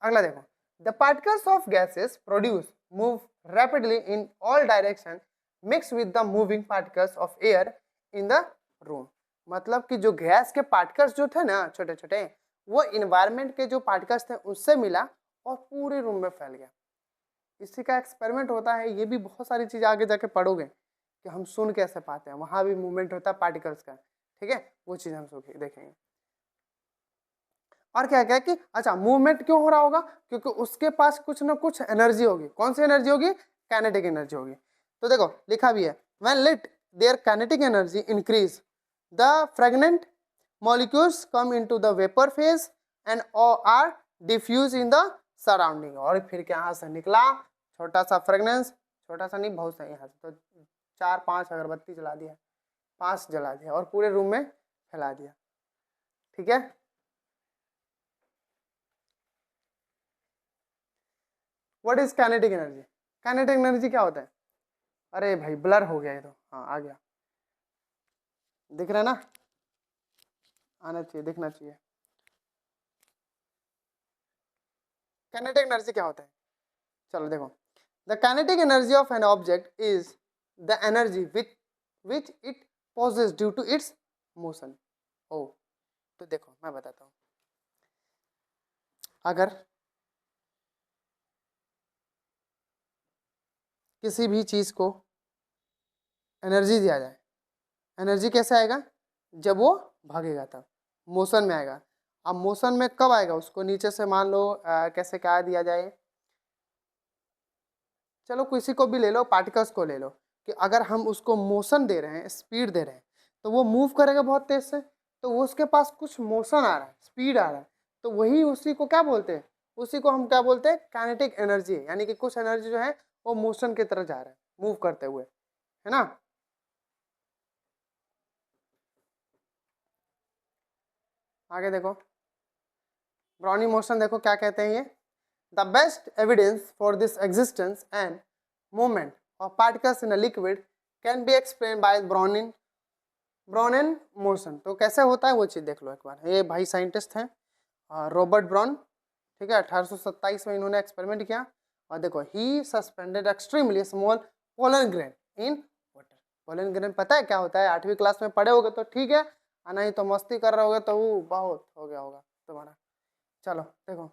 अगला देखो, the particles of gases produce move rapidly in all direction mix with the moving particles of air in the room, मतलब कि जो गैस के पार्टिकल्स जो थे ना छोटे छोटे, वो इन्वायरमेंट के जो पार्टिकल्स थे उससे मिला और पूरे रूम में फैल गया। इसी का एक्सपेरिमेंट होता है। ये भी बहुत सारी चीज़ आगे जाके पढ़ोगे कि हम सुन कैसे पाते हैं, वहाँ भी मूवमेंट होता है पार्टिकल्स का, ठीक है, वो चीज़ हम देखेंगे। और क्या क्या कि अच्छा मूवमेंट क्यों हो रहा होगा, क्योंकि उसके पास कुछ ना कुछ एनर्जी होगी। कौन सी एनर्जी होगी, काइनेटिक एनर्जी होगी। तो देखो लिखा भी है, when let their kinetic energy increase the fragrant molecules come into the vapour phase and are diffuse in the surrounding. और फिर क्या यहाँ से निकला छोटा सा फ्रेगनेंस, छोटा सा नहीं, बहुत सा, यहाँ से तो 4-5 अगरबत्ती जला दिया, 5 जला दिया और पूरे रूम में फैला दिया। ठीक है, what is kinetic energy? Kinetic energy क्या होता है? अरे भाई ब्लर हो गया ये तो, हाँ आ गया, दिख रहा है ना, आना चाहिए, दिखना चाहिए। काइनेटिक एनर्जी क्या होता है? चलो देखो, the kinetic energy of an object is the energy which it possesses due to its motion. Oh, तो देखो मैं बताता हूँ, अगर किसी भी चीज को एनर्जी दिया जाए, एनर्जी कैसे आएगा? जब वो भागेगा तब मोशन में आएगा। अब मोशन में कब आएगा? उसको नीचे से मान लो कैसे क्या दिया जाए, चलो किसी को भी ले लो, पार्टिकल्स को ले लो, कि अगर हम उसको मोशन दे रहे हैं, स्पीड दे रहे हैं, तो वो मूव करेगा बहुत तेज से, तो वो उसके पास कुछ मोशन आ रहा है, स्पीड आ रहा है, तो वही उसी को क्या बोलते हैं? उसी को हम क्या बोलते हैं? Kinetic energy. यानी कि कुछ एनर्जी जो है वो मोशन की तरह जा रहा है, मूव करते हुए, है ना। आगे देखो, ब्राउनी मोशन देखो क्या कहते हैं ये, the best evidence for this existence and movement of particles in a liquid can be explain by Brownian motion. तो कैसे होता है वो चीज़ देख लो एक बार। ये भाई साइंटिस्ट हैं रॉबर्ट ब्राउन, ठीक है, 1827 में इन्होंने एक्सपेरिमेंट किया, और देखो he suspended extremely small pollen grain in water. Pollen grain पता है क्या होता है? 8वीं क्लास में पढ़े होगे तो ठीक है, और नहीं तो मस्ती कर रहे होगे तो वो बहुत हो गया होगा तुम्हारा। चलो देखो,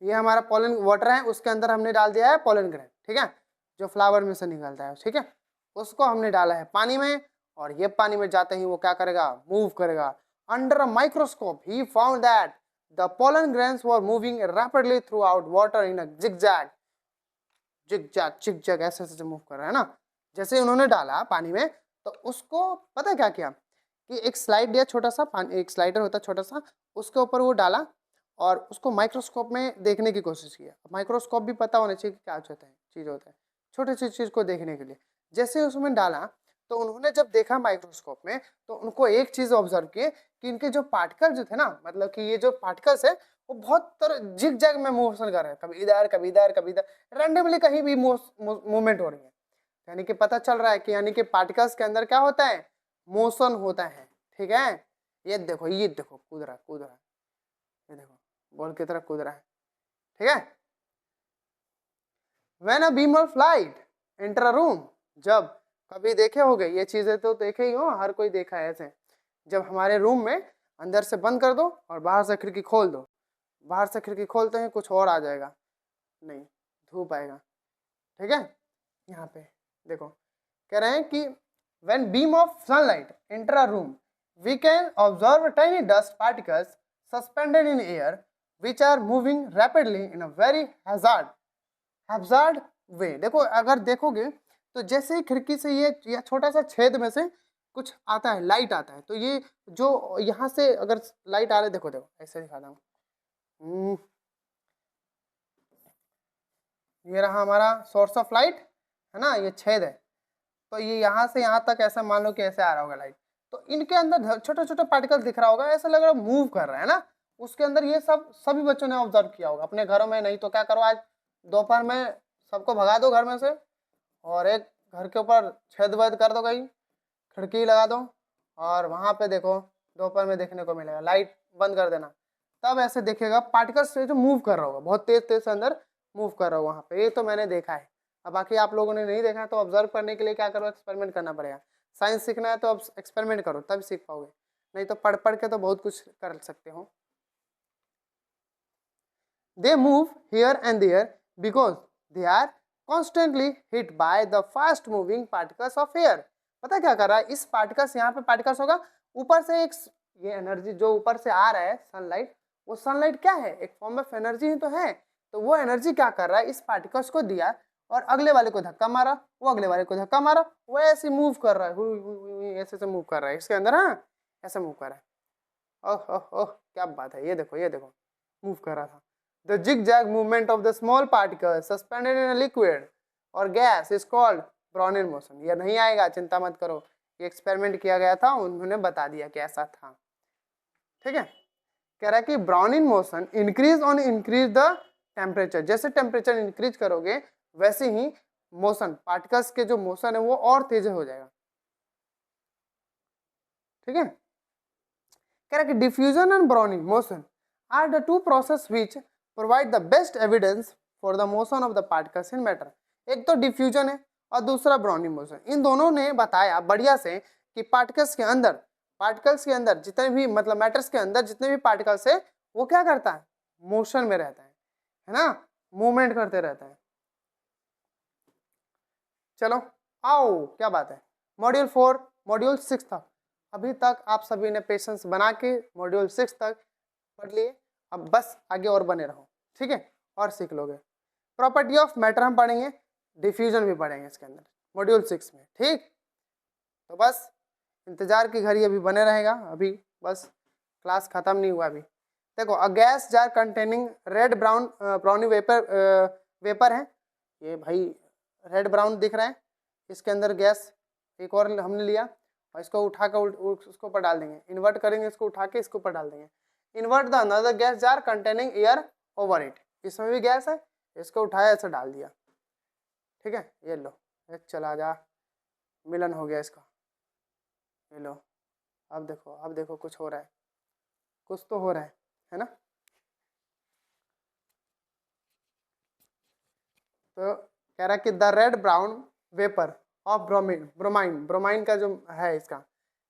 ये हमारा पोलन वाटर है, उसके अंदर हमने डाल दिया है पोलन ग्रेन, ठीक है, जो फ्लावर में से निकलता है, ठीक है, उसको हमने डाला है पानी में, और ये पानी में जाते ही वो क्या करेगा? मूव करेगा। Under a microscope he found that the pollen grains were moving rapidly through out water in a zigzag, zigzag ऐसे ऐसे मूव कर रहा है ना। जैसे उन्होंने डाला पानी में, तो उसको पता क्या किया कि एक स्लाइड दिया छोटा सा, एक स्लाइडर होता है छोटा सा, उसके ऊपर वो डाला और उसको माइक्रोस्कोप में देखने की कोशिश किया। माइक्रोस्कोप भी पता होना चाहिए कि क्या होता है, चीज़ होता है, छोटे सी चीज़ को देखने के लिए। जैसे उसमें डाला तो उन्होंने जब देखा माइक्रोस्कोप में, तो उनको एक चीज़ ऑब्जर्व किए कि इनके जो पार्टिकल जो थे ना, मतलब कि ये जो पार्टिकल्स है वो बहुत तरह जिग जैग में मोशन कर रहे हैं, कभी इधर कभी इधर कभी इधर, रैंडमली कहीं भी मूवमेंट हो रही है। यानी कि पता चल रहा है कि यानी कि पार्टिकल्स के अंदर क्या होता है? मोशन होता है, ठीक है। ये देखो कूद रहा है, ये देखो बॉल की तरह कूद रहा है, ठीक है। When a beam of light enter a room, जब कभी देखे होगे ये चीजें, तो देखे ही हो, हर कोई देखा है ऐसे, जब हमारे रूम में अंदर से बंद कर दो और बाहर से खिड़की खोल दो, बाहर से खिड़की खोलते हैं कुछ और आ जाएगा, नहीं धूप आएगा, ठीक है। यहाँ पे देखो कह रहे हैं कि when beam of sunlight enter a room, we can observe tiny dust particles suspended in air which are moving rapidly in a very hazard वे। देखो अगर देखोगे तो जैसे ही खिड़की से ये छोटा सा छेद में से कुछ आता है, लाइट आता है, तो ये जो यहाँ से अगर लाइट आ रहा है, देखो देखो ऐसे दिखाता हूँ, ये रहा हमारा सोर्स ऑफ लाइट, है ना, ये छेद है, तो ये यहाँ से यहाँ तक ऐसा मान लो कि ऐसे आ रहा होगा लाइट, तो इनके अंदर छोटे छोटे पार्टिकल दिख रहा होगा, ऐसा लग रहा है मूव कर रहा है ना। उसके अंदर ये सब सभी बच्चों ने ऑब्जर्व किया होगा अपने घरों में, नहीं तो क्या करो आज दोपहर में सबको भगा दो घर में से, और एक घर के ऊपर छेद वेद कर दो, कहीं खिड़की लगा दो, और वहाँ पे देखो दोपहर में देखने को मिलेगा, लाइट बंद कर देना, तब ऐसे देखेगा पार्टिकल्स जो मूव कर रहा होगा, बहुत तेज तेज से अंदर मूव कर रहा होगा वहाँ पे। ये तो मैंने देखा है। अब बाकी आप लोगों ने नहीं देखा तो ऑब्जर्व करने के लिए क्या करो? एक्सपेरिमेंट करना पड़ेगा। साइंस सीखना है तो अब एक्सपेरिमेंट करो तब सीख पाओगे, नहीं तो पढ़ पढ़ के तो बहुत कुछ कर सकते हो। They move here and there because they are constantly hit by the fast moving particles of air। पता क्या कर रहा है? इस पार्टिकल्स, यहाँ पे पार्टिकल्स होगा, ऊपर से एक ये एनर्जी जो ऊपर से आ रहा है सनलाइट, वो सनलाइट क्या है? एक फॉर्म ऑफ एनर्जी ही तो है। तो वो एनर्जी क्या कर रहा है? इस पार्टिकल्स को दिया और अगले वाले को धक्का मारा, वो अगले वाले को धक्का मारा, वो ऐसे मूव कर रहा है, ऐसे मूव कर रहा है इसके अंदर, हाँ ऐसे मूव कर रहा है। ओह ओह ओह क्या बात है, ये देखो मूव कर रहा था। The zigzag movement of the small particles suspended in a liquid और गैस इज कॉल्ड ब्राउनिन मोशन। ये नहीं आएगा, चिंता मत करो, ये एक्सपेरिमेंट किया गया था, उन्होंने बता दिया कि ऐसा था। ठीक है, कह रहा है कि Brownian motion increase on increase the temperature, जैसे टेम्परेचर इंक्रीज करोगे वैसे ही मोशन, पार्टिकल्स के जो मोशन है वो और तेज हो जाएगा। ठीक है, कह रहा है कि diffusion and browning motion are the two process which provide the best evidence for the motion of the particles in matter. एक तो डिफ्यूजन है और दूसरा ब्राउनिंग मोशन। इन दोनों ने बताया बढ़िया से कि पार्टिकल्स के अंदर जितने भी मतलब मैटर्स के अंदर जितने भी पार्टिकल्स है वो क्या करता है, मोशन में रहता है ना, मूवमेंट करते रहता है। चलो आओ, क्या बात है, मॉड्यूल 4 मॉड्यूल 6 तक अभी तक आप सभी ने पेशेंस बना के मॉड्यूल 6 तक पढ़ लिए, अब बस आगे और बने रहो। ठीक है, और सीख लोगे। प्रॉपर्टी ऑफ मैटर हम पढ़ेंगे, डिफ्यूजन भी पढ़ेंगे इसके अंदर मॉड्यूल 6 में। ठीक, तो बस इंतजार की घड़ी अभी बने रहेगा, अभी बस क्लास खत्म नहीं हुआ अभी। देखो, a gas jar containing red brownie vapour है, ये भाई रेड ब्राउन दिख रहा है, इसके अंदर गैस एक और हमने लिया और इसको उठा कर उसको ऊपर डाल देंगे, इन्वर्ट करेंगे, इसको उठा के इसके ऊपर डाल देंगे। Invert the another gas jar containing air over it, इसमें भी गैस है, इसको उठाया ऐसे डाल दिया। ठीक है, ये लो, एक चला जा, मिलन हो गया इसका, ये लो। अब देखो कुछ हो रहा है, कुछ तो हो रहा है ना। तो कह रहा है कि the red brown vapour of bromine का जो है इसका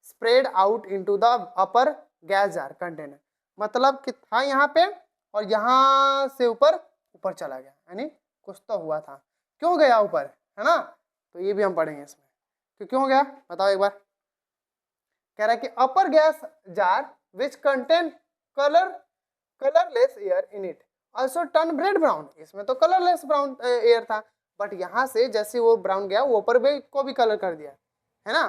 spread out into the upper gas jar container, मतलब कि था यहाँ पे और यहाँ से ऊपर चला गया, यानी कुछ तो हुआ था। क्यों गया ऊपर, है ना, तो ये भी हम पढ़ेंगे इसमें कि क्यों गया, बताओ एक बार। कह रहा है कि upper gas jar which contain colourless air in it also turn red brown, इसमें तो कलरलेस ब्राउन एयर था, बट यहाँ से जैसे वो ब्राउन गया वो ऊपर भी को भी कलर कर दिया, है ना।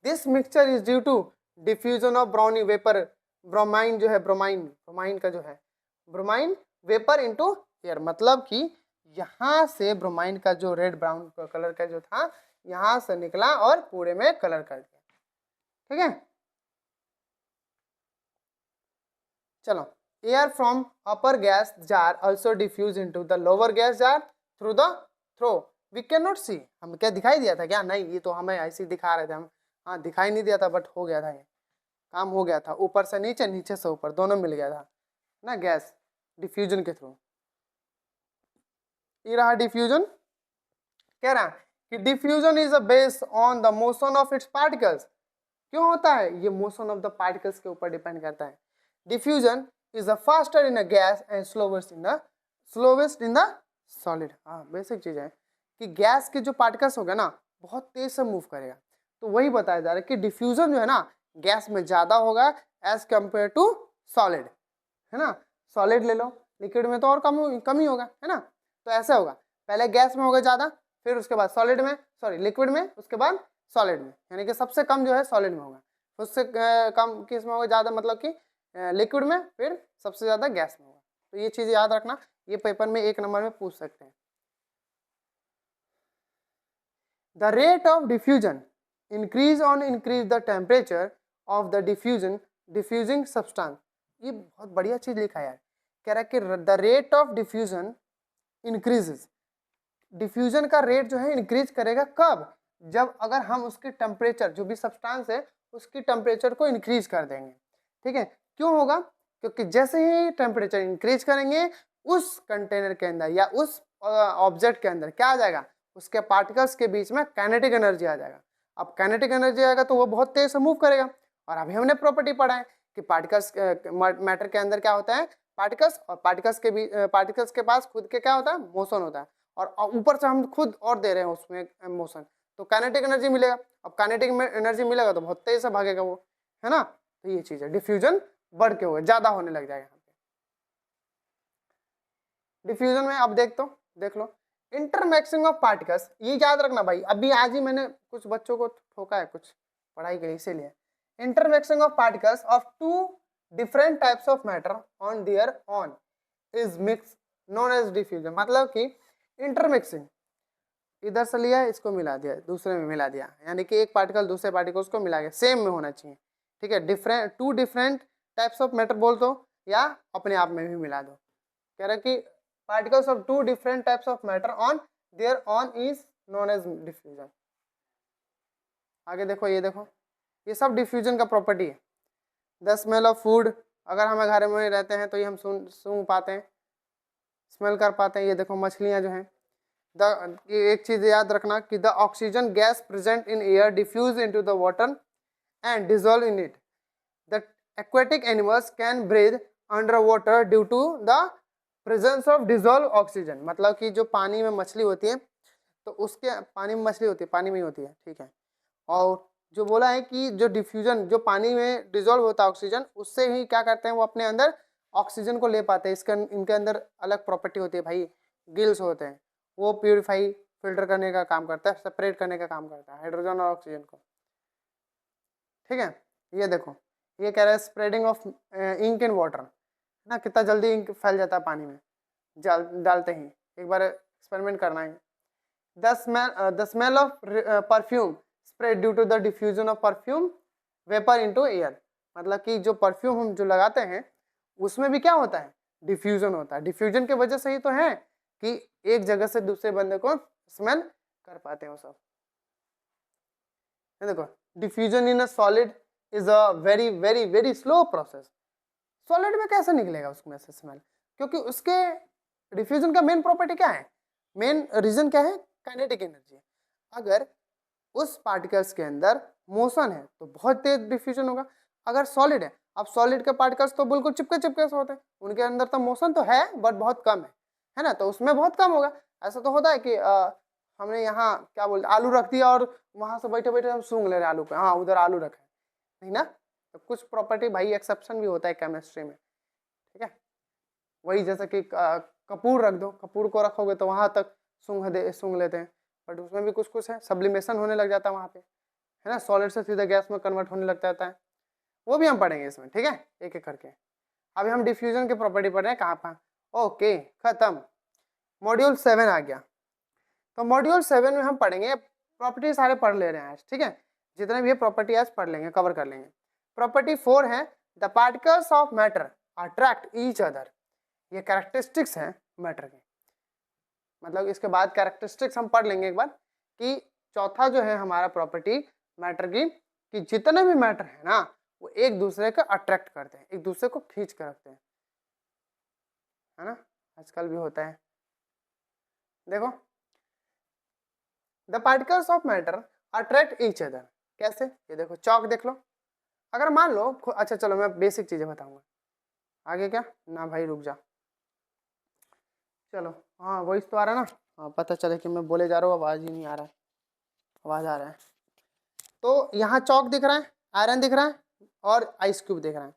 This mixture is due to diffusion of brownie vapour, bromine जो है, ब्रोमाइन का जो है, ब्रोमाइन वेपर इनटू एयर, मतलब कि यहाँ से ब्रोमाइन का जो रेड ब्राउन कलर का जो था यहाँ से निकला और पूरे में कलर कर दिया। ठीक है, चलो, air from upper gas jar also diffuse into the lower gas jar through the throw we can not see. हम क्या दिखाई दिया था क्या, नहीं, ये तो हमें ऐसे ही दिखा रहे थे हम, हाँ दिखाई नहीं दिया था, बट हो गया था, ये काम हो गया था, ऊपर से नीचे, नीचे से ऊपर, दोनों मिल गया था ना गैस डिफ्यूजन के थ्रू। ये रहा डिफ्यूजन। कह रहा है कि diffusion is a based on the motion of its particles. क्यों होता है, ये मोशन ऑफ द पार्टिकल्स के ऊपर डिपेंड करता है। Diffusion is the faster in a gas and slowest in the solid. हाँ, बेसिक चीज है कि गैस के जो पार्टिकल्स होगा ना बहुत तेज से मूव करेगा, तो वही बताया जा रहा है कि डिफ्यूजन जो है ना गैस में ज्यादा होगा एज कंपेयर टू सॉलिड, है ना। सॉलिड ले लो, लिक्विड में तो और कम ही होगा, है ना। तो ऐसा होगा, पहले गैस में होगा ज्यादा, फिर उसके बाद लिक्विड में, उसके बाद सॉलिड में, यानी कि सबसे कम जो है सॉलिड में होगा, उससे कम किस में होगा, ज्यादा मतलब कि लिक्विड में, फिर सबसे ज्यादा गैस में होगा। तो ये चीज याद रखना, ये पेपर में 1 नंबर में पूछ सकते हैं। The rate of diffusion increase the temperature of the diffusing substance. ये बहुत बढ़िया चीज लिखा है यार। कह रहा है कि the rate of diffusion increases, diffusion का रेट जो है इंक्रीज करेगा कब, जब अगर हम उसके टेम्परेचर, जो भी सब्सटेंस है उसकी टेम्परेचर को इंक्रीज कर देंगे। ठीक है, क्यों होगा, क्योंकि जैसे ही टेम्परेचर इंक्रीज करेंगे उस कंटेनर के अंदर या उस ऑब्जेक्ट के अंदर क्या आ जाएगा, उसके पार्टिकल्स के बीच में काइनेटिक एनर्जी आ जाएगा। अब काइनेटिक एनर्जी आएगा तो वो बहुत तेज से मूव करेगा, और अभी हमने प्रॉपर्टी पढ़ा है कि पार्टिकल्स मैटर के अंदर क्या होता है, पार्टिकल्स, और पार्टिकल्स के पास खुद के क्या होता है, मोशन होता है, और ऊपर से हम खुद और दे रहे हैं उसमें मोशन, तो काइनेटिक एनर्जी मिलेगा। अब काइनेटिक एनर्जी मिलेगा तो बहुत तेज से भागेगा वो, है ना। तो ये चीज है, डिफ्यूजन बढ़ के होगा, ज्यादा होने लग जाएगा यहाँ पे डिफ्यूजन में। अब देख लो इंटरमिक्सिंग ऑफ पार्टिकल्स, ये याद रखना भाई, अभी आज ही मैंने कुछ बच्चों को ठोका है कुछ पढ़ाई के लिए, इसीलिए intermixing of particles of 2 different types of matter on their own is mix known as diffusion. मतलब कि इंटरमिक्सिंग, इधर से लिया, इसको मिला दिया, दूसरे में मिला दिया, यानी कि एक पार्टिकल दूसरे पार्टिकल को मिला गया, सेम में होना चाहिए, ठीक है। Different, two different types of matter बोल दो या अपने आप में भी मिला दो। कह रहा है कि particles of two different types of matter on their own is known as diffusion. आगे देखो, ये देखो, ये सब डिफ्यूजन का प्रॉपर्टी है। द स्मेल ऑफ फूड, अगर हम घर में रहते हैं तो ये हम सूंघ पाते हैं, स्मेल कर पाते हैं। ये देखो मछलियां जो हैं, एक चीज याद रखना कि the oxygen gas present in air diffuse into the water and dissolve in it. The aquatic animals can breathe under water due to the presence of dissolve oxygen. मतलब कि जो पानी में मछली होती है तो उसके, पानी में मछली होती है, पानी में ही होती है, ठीक है। और जो बोला है कि जो डिफ्यूजन, जो पानी में डिसॉल्व होता है ऑक्सीजन, उससे ही क्या करते हैं वो अपने अंदर ऑक्सीजन को ले पाते हैं। इसका, इनके अंदर अलग प्रॉपर्टी होती है भाई, गिल्स होते हैं, वो प्यूरिफाई, फिल्टर करने का काम करता है, सेपरेट करने का काम करता है हाइड्रोजन और ऑक्सीजन को, ठीक है। ये देखो, ये कह रहा है spreading of ink in water, ना कितना जल्दी इंक फैल जाता है पानी में डालते ही। एक बार एक्सपेरिमेंट करना है। The smell of perfume spread due to the diffusion of perfume vapour into air. मतलब कि जो परफ्यूम हम जो लगाते हैं उसमें भी क्या होता है, डिफ्यूजन होता है। डिफ्यूजन की वजह से ही तो है कि एक जगह से दूसरे बंदे को स्मेल कर पाते हैं वो सब। देखो, diffusion in a solid is a very very very slow process. Solid में कैसे निकलेगा उसमें से स्मेल, क्योंकि उसके डिफ्यूजन का मेन प्रॉपर्टी क्या है, मेन रीजन क्या है, काइनेटिक एनर्जी। अगर उस पार्टिकल्स के अंदर मोशन है तो बहुत तेज डिफ्यूजन होगा। अगर सॉलिड है, अब सॉलिड के पार्टिकल्स तो बिल्कुल चिपके चिपके से होते हैं, उनके अंदर तो मोशन तो है बट बहुत कम है ना, तो उसमें बहुत कम होगा। ऐसा तो होता है कि हमने यहाँ क्या बोलते आलू रख दिया और वहां से बैठे बैठे हम सूंघ ले रहे हैं आलू पे, हाँ उधर आलू रखा है, नहीं ना। तो कुछ प्रॉपर्टी भाई एक्सेप्शन भी होता है केमिस्ट्री में, ठीक है। वही जैसे कि कपूर रख दो, कपूर को रखोगे तो वहां तक सूंघ लेते हैं, बट उसमें भी कुछ कुछ है, सब्लिमेशन होने लग जाता है वहाँ पे, है ना, सॉलिड से सीधा गैस में कन्वर्ट होने लग जाता है। वो भी हम पढ़ेंगे इसमें, ठीक है, एक एक करके। अभी हम डिफ्यूजन की प्रॉपर्टी पढ़ रहे हैं, कहाँ पर, ओके खत्म। मॉड्यूल 7 आ गया, तो मॉड्यूल 7 में हम पढ़ेंगे प्रॉपर्टी, सारे पढ़ ले रहे हैं आज, ठीक है, जितने भी प्रॉपर्टी आज पढ़ लेंगे, कवर कर लेंगे। प्रॉपर्टी 4 है the particles of matter attract each other. ये कैरेक्टरिस्टिक्स हैं मैटर के, मतलब इसके बाद कैरेक्टरिस्टिक्स हम पढ़ लेंगे एक बार, कि चौथा जो है हमारा प्रॉपर्टी मैटर की, कि जितने भी मैटर है ना वो एक दूसरे को अट्रैक्ट करते हैं, एक दूसरे को खींच कर रखते हैं, है ना, आजकल भी होता है। देखो, the particles of matter attract each other, कैसे, ये देखो चौक देख लो। अगर मान लो, अच्छा चलो मैं बेसिक चीजें बताऊंगा, आगे क्या ना भाई रुक जा, चलो हाँ वॉइस तो आ रहा है ना, हाँ पता चले कि मैं बोले जा रहा हूँ आवाज ही नहीं आ रहा है, आवाज आ रहा है। तो यहाँ चौक दिख रहा है, आयरन दिख रहा है और आइस क्यूब दिख रहा है।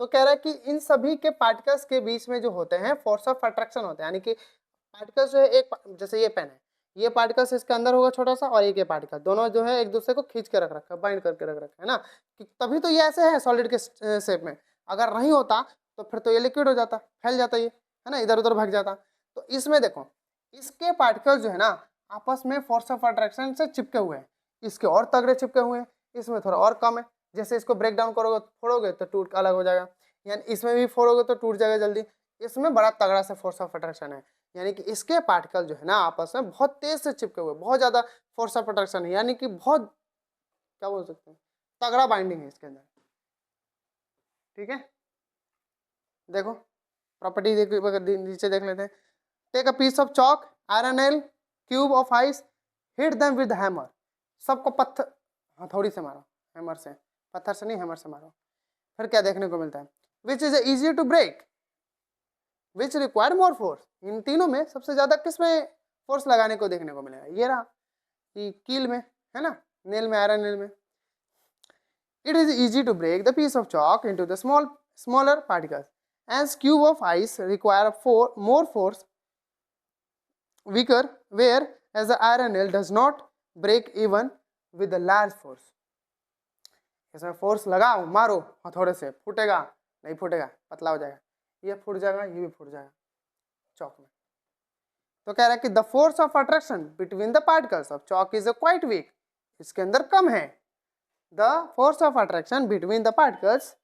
तो कह रहा है कि इन सभी के पार्टिकल्स के बीच में जो होते हैं फोर्स ऑफ अट्रैक्शन होता है, यानी कि पार्टिकल्स जो है एक, जैसे ये पेन है, ये पार्टिकल्स इसके अंदर होगा छोटा सा, और एक ये पार्टिकल, दोनों जो है एक दूसरे को खींच के रख रखा है, बाइंड करके रख रखा है ना, कि तभी तो ये ऐसे है सॉलिड के शेप में। अगर नहीं होता तो फिर तो ये लिक्विड हो जाता, फैल जाता ये, है ना, इधर उधर भाग जाता। तो इसमें देखो, इसके पार्टिकल्स जो है ना आपस में फोर्स ऑफ अट्रैक्शन से चिपके हुए हैं, इसके और तगड़े चिपके हुए हैं, इसमें थोड़ा और कम है। जैसे इसको ब्रेक डाउन करोगे, फोड़ोगे तो टूट अलग हो जाएगा, यानी इसमें भी फोड़ोगे तो टूट जाएगा जल्दी, इसमें बड़ा तगड़ा से फोर्स ऑफ अट्रैक्शन है। यानी कि इसके पार्टिकल जो है ना आपस में बहुत तेज से चिपके हुए, बहुत ज्यादा फोर्स ऑफ अट्रैक्शन है, यानी कि बहुत, क्या बोल सकते हैं, तगड़ा बाइंडिंग है इसके अंदर, ठीक है। देखो प्रॉपर्टी नीचे देख लेते हैं। Take a piece of chalk, iron nail, cube of ice, hit them with hammer. सबको पत्थर, हथौड़ी से मारो, हैमर से, पत्थर से नहीं हैमर से मारो। फिर क्या देखने को मिलता है, which is easy to break, which require more force. इन तीनों में सबसे ज्यादा किस में फोर्स लगाने को देखने को मिलेगा, ये रहा कि कील में, है ना, नेल में, आयरन नेल में। It is easy to break the piece of chalk into the smaller particles, and cube of ice require more force, weaker, where as the iron nail does not break even with a large force। इसमें force लगाओ, मारो हथौड़े से, फूटेगा नहीं, फूटेगा, पतला हो जाएगा, ये फूट जाएगा, ये भी फूट जाएगा चौक में। तो कह रहा है कि the force of attraction between the particles of chalk is quite weak, इसके अंदर कम है। The force of attraction between the particles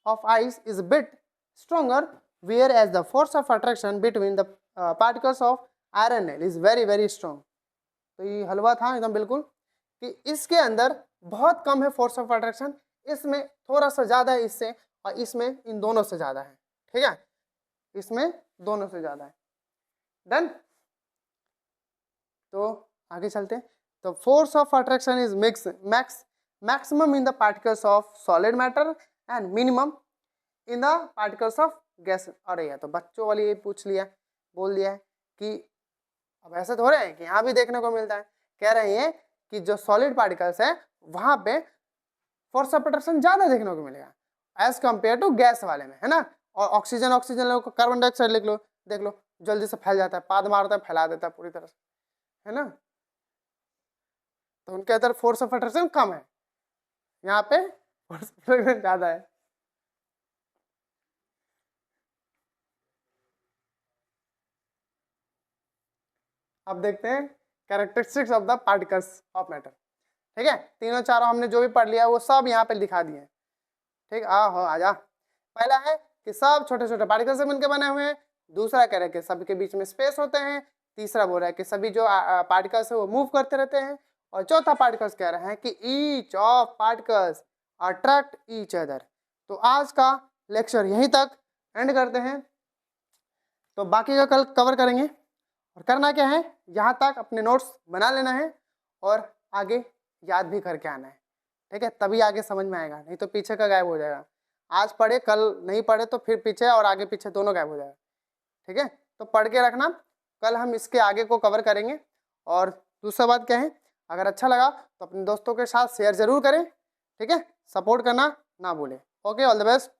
of ice is bit stronger, whereas the force of attraction between the particles of iron nail is very very strong. तो ये हलवा था एकदम बिल्कुल, कि इसके अंदर बहुत कम है फोर्स ऑफ अट्रैक्शन, इसमें थोड़ा सा ज़्यादा है इससे, और इसमें इन दोनों से ज़्यादा है। ठीक है, इसमें दोनों से ज़्यादा है। डन। तो आगे चलते हैं। तो force of attraction is maximum in the particles of solid matter and minimum in the particles of gas. अरे यार, तो बच्चों वाली ये पूछ लिया, बोल दिया है कि अब ऐसे तो हो रहे हैं कि यहाँ भी देखने को मिलता है, कह रहे हैं कि जो सॉलिड पार्टिकल्स है वहां पे फोर्स ऑफ अट्रैक्शन ज्यादा देखने को मिलेगा एज कंपेयर टू गैस वाले में, है ना। और ऑक्सीजन लो, कार्बन डाइऑक्साइड लिख लो, देख लो जल्दी से फैल जाता है, पाद मारता है, फैला देता है पूरी तरह से, है ना। तो उनके अंदर फोर्स ऑफ अट्रैक्शन कम है, यहाँ पे फोर्स ऑफ अट्रैक्शन ज्यादा है। अब देखते हैं characteristics of the particles of matter. ठीक है, तीनों चारों हमने जो भी पढ़ लिया वो सब यहाँ पे दिखा दिए हैं। ठीक, आजा। पहला है कि सब छोटे छोटे पार्टिकल से मिलकर बने हुए हैं। दूसरा कह रहा है कि सबके बीच में स्पेस होते हैं। तीसरा बोल रहा है कि सभी जो पार्टिकल्स है वो मूव करते रहते हैं। और चौथा पार्टिकल्स कह रहे हैं कि each of particles attract each other. तो आज का लेक्चर यहीं तक एंड करते हैं, तो बाकी का कल कवर करेंगे। और करना क्या है, यहाँ तक अपने नोट्स बना लेना है और आगे याद भी करके आना है। ठीक है, तभी आगे समझ में आएगा, नहीं तो पीछे का गायब हो जाएगा। आज पढ़े कल नहीं पढ़े तो फिर पीछे और आगे पीछे दोनों गायब हो जाएगा। ठीक है, तो पढ़ के रखना, कल हम इसके आगे को कवर करेंगे। और दूसरा बात क्या है, अगर अच्छा लगा तो अपने दोस्तों के साथ शेयर जरूर करें। ठीक है, सपोर्ट करना ना भूलें। Okay, all the best.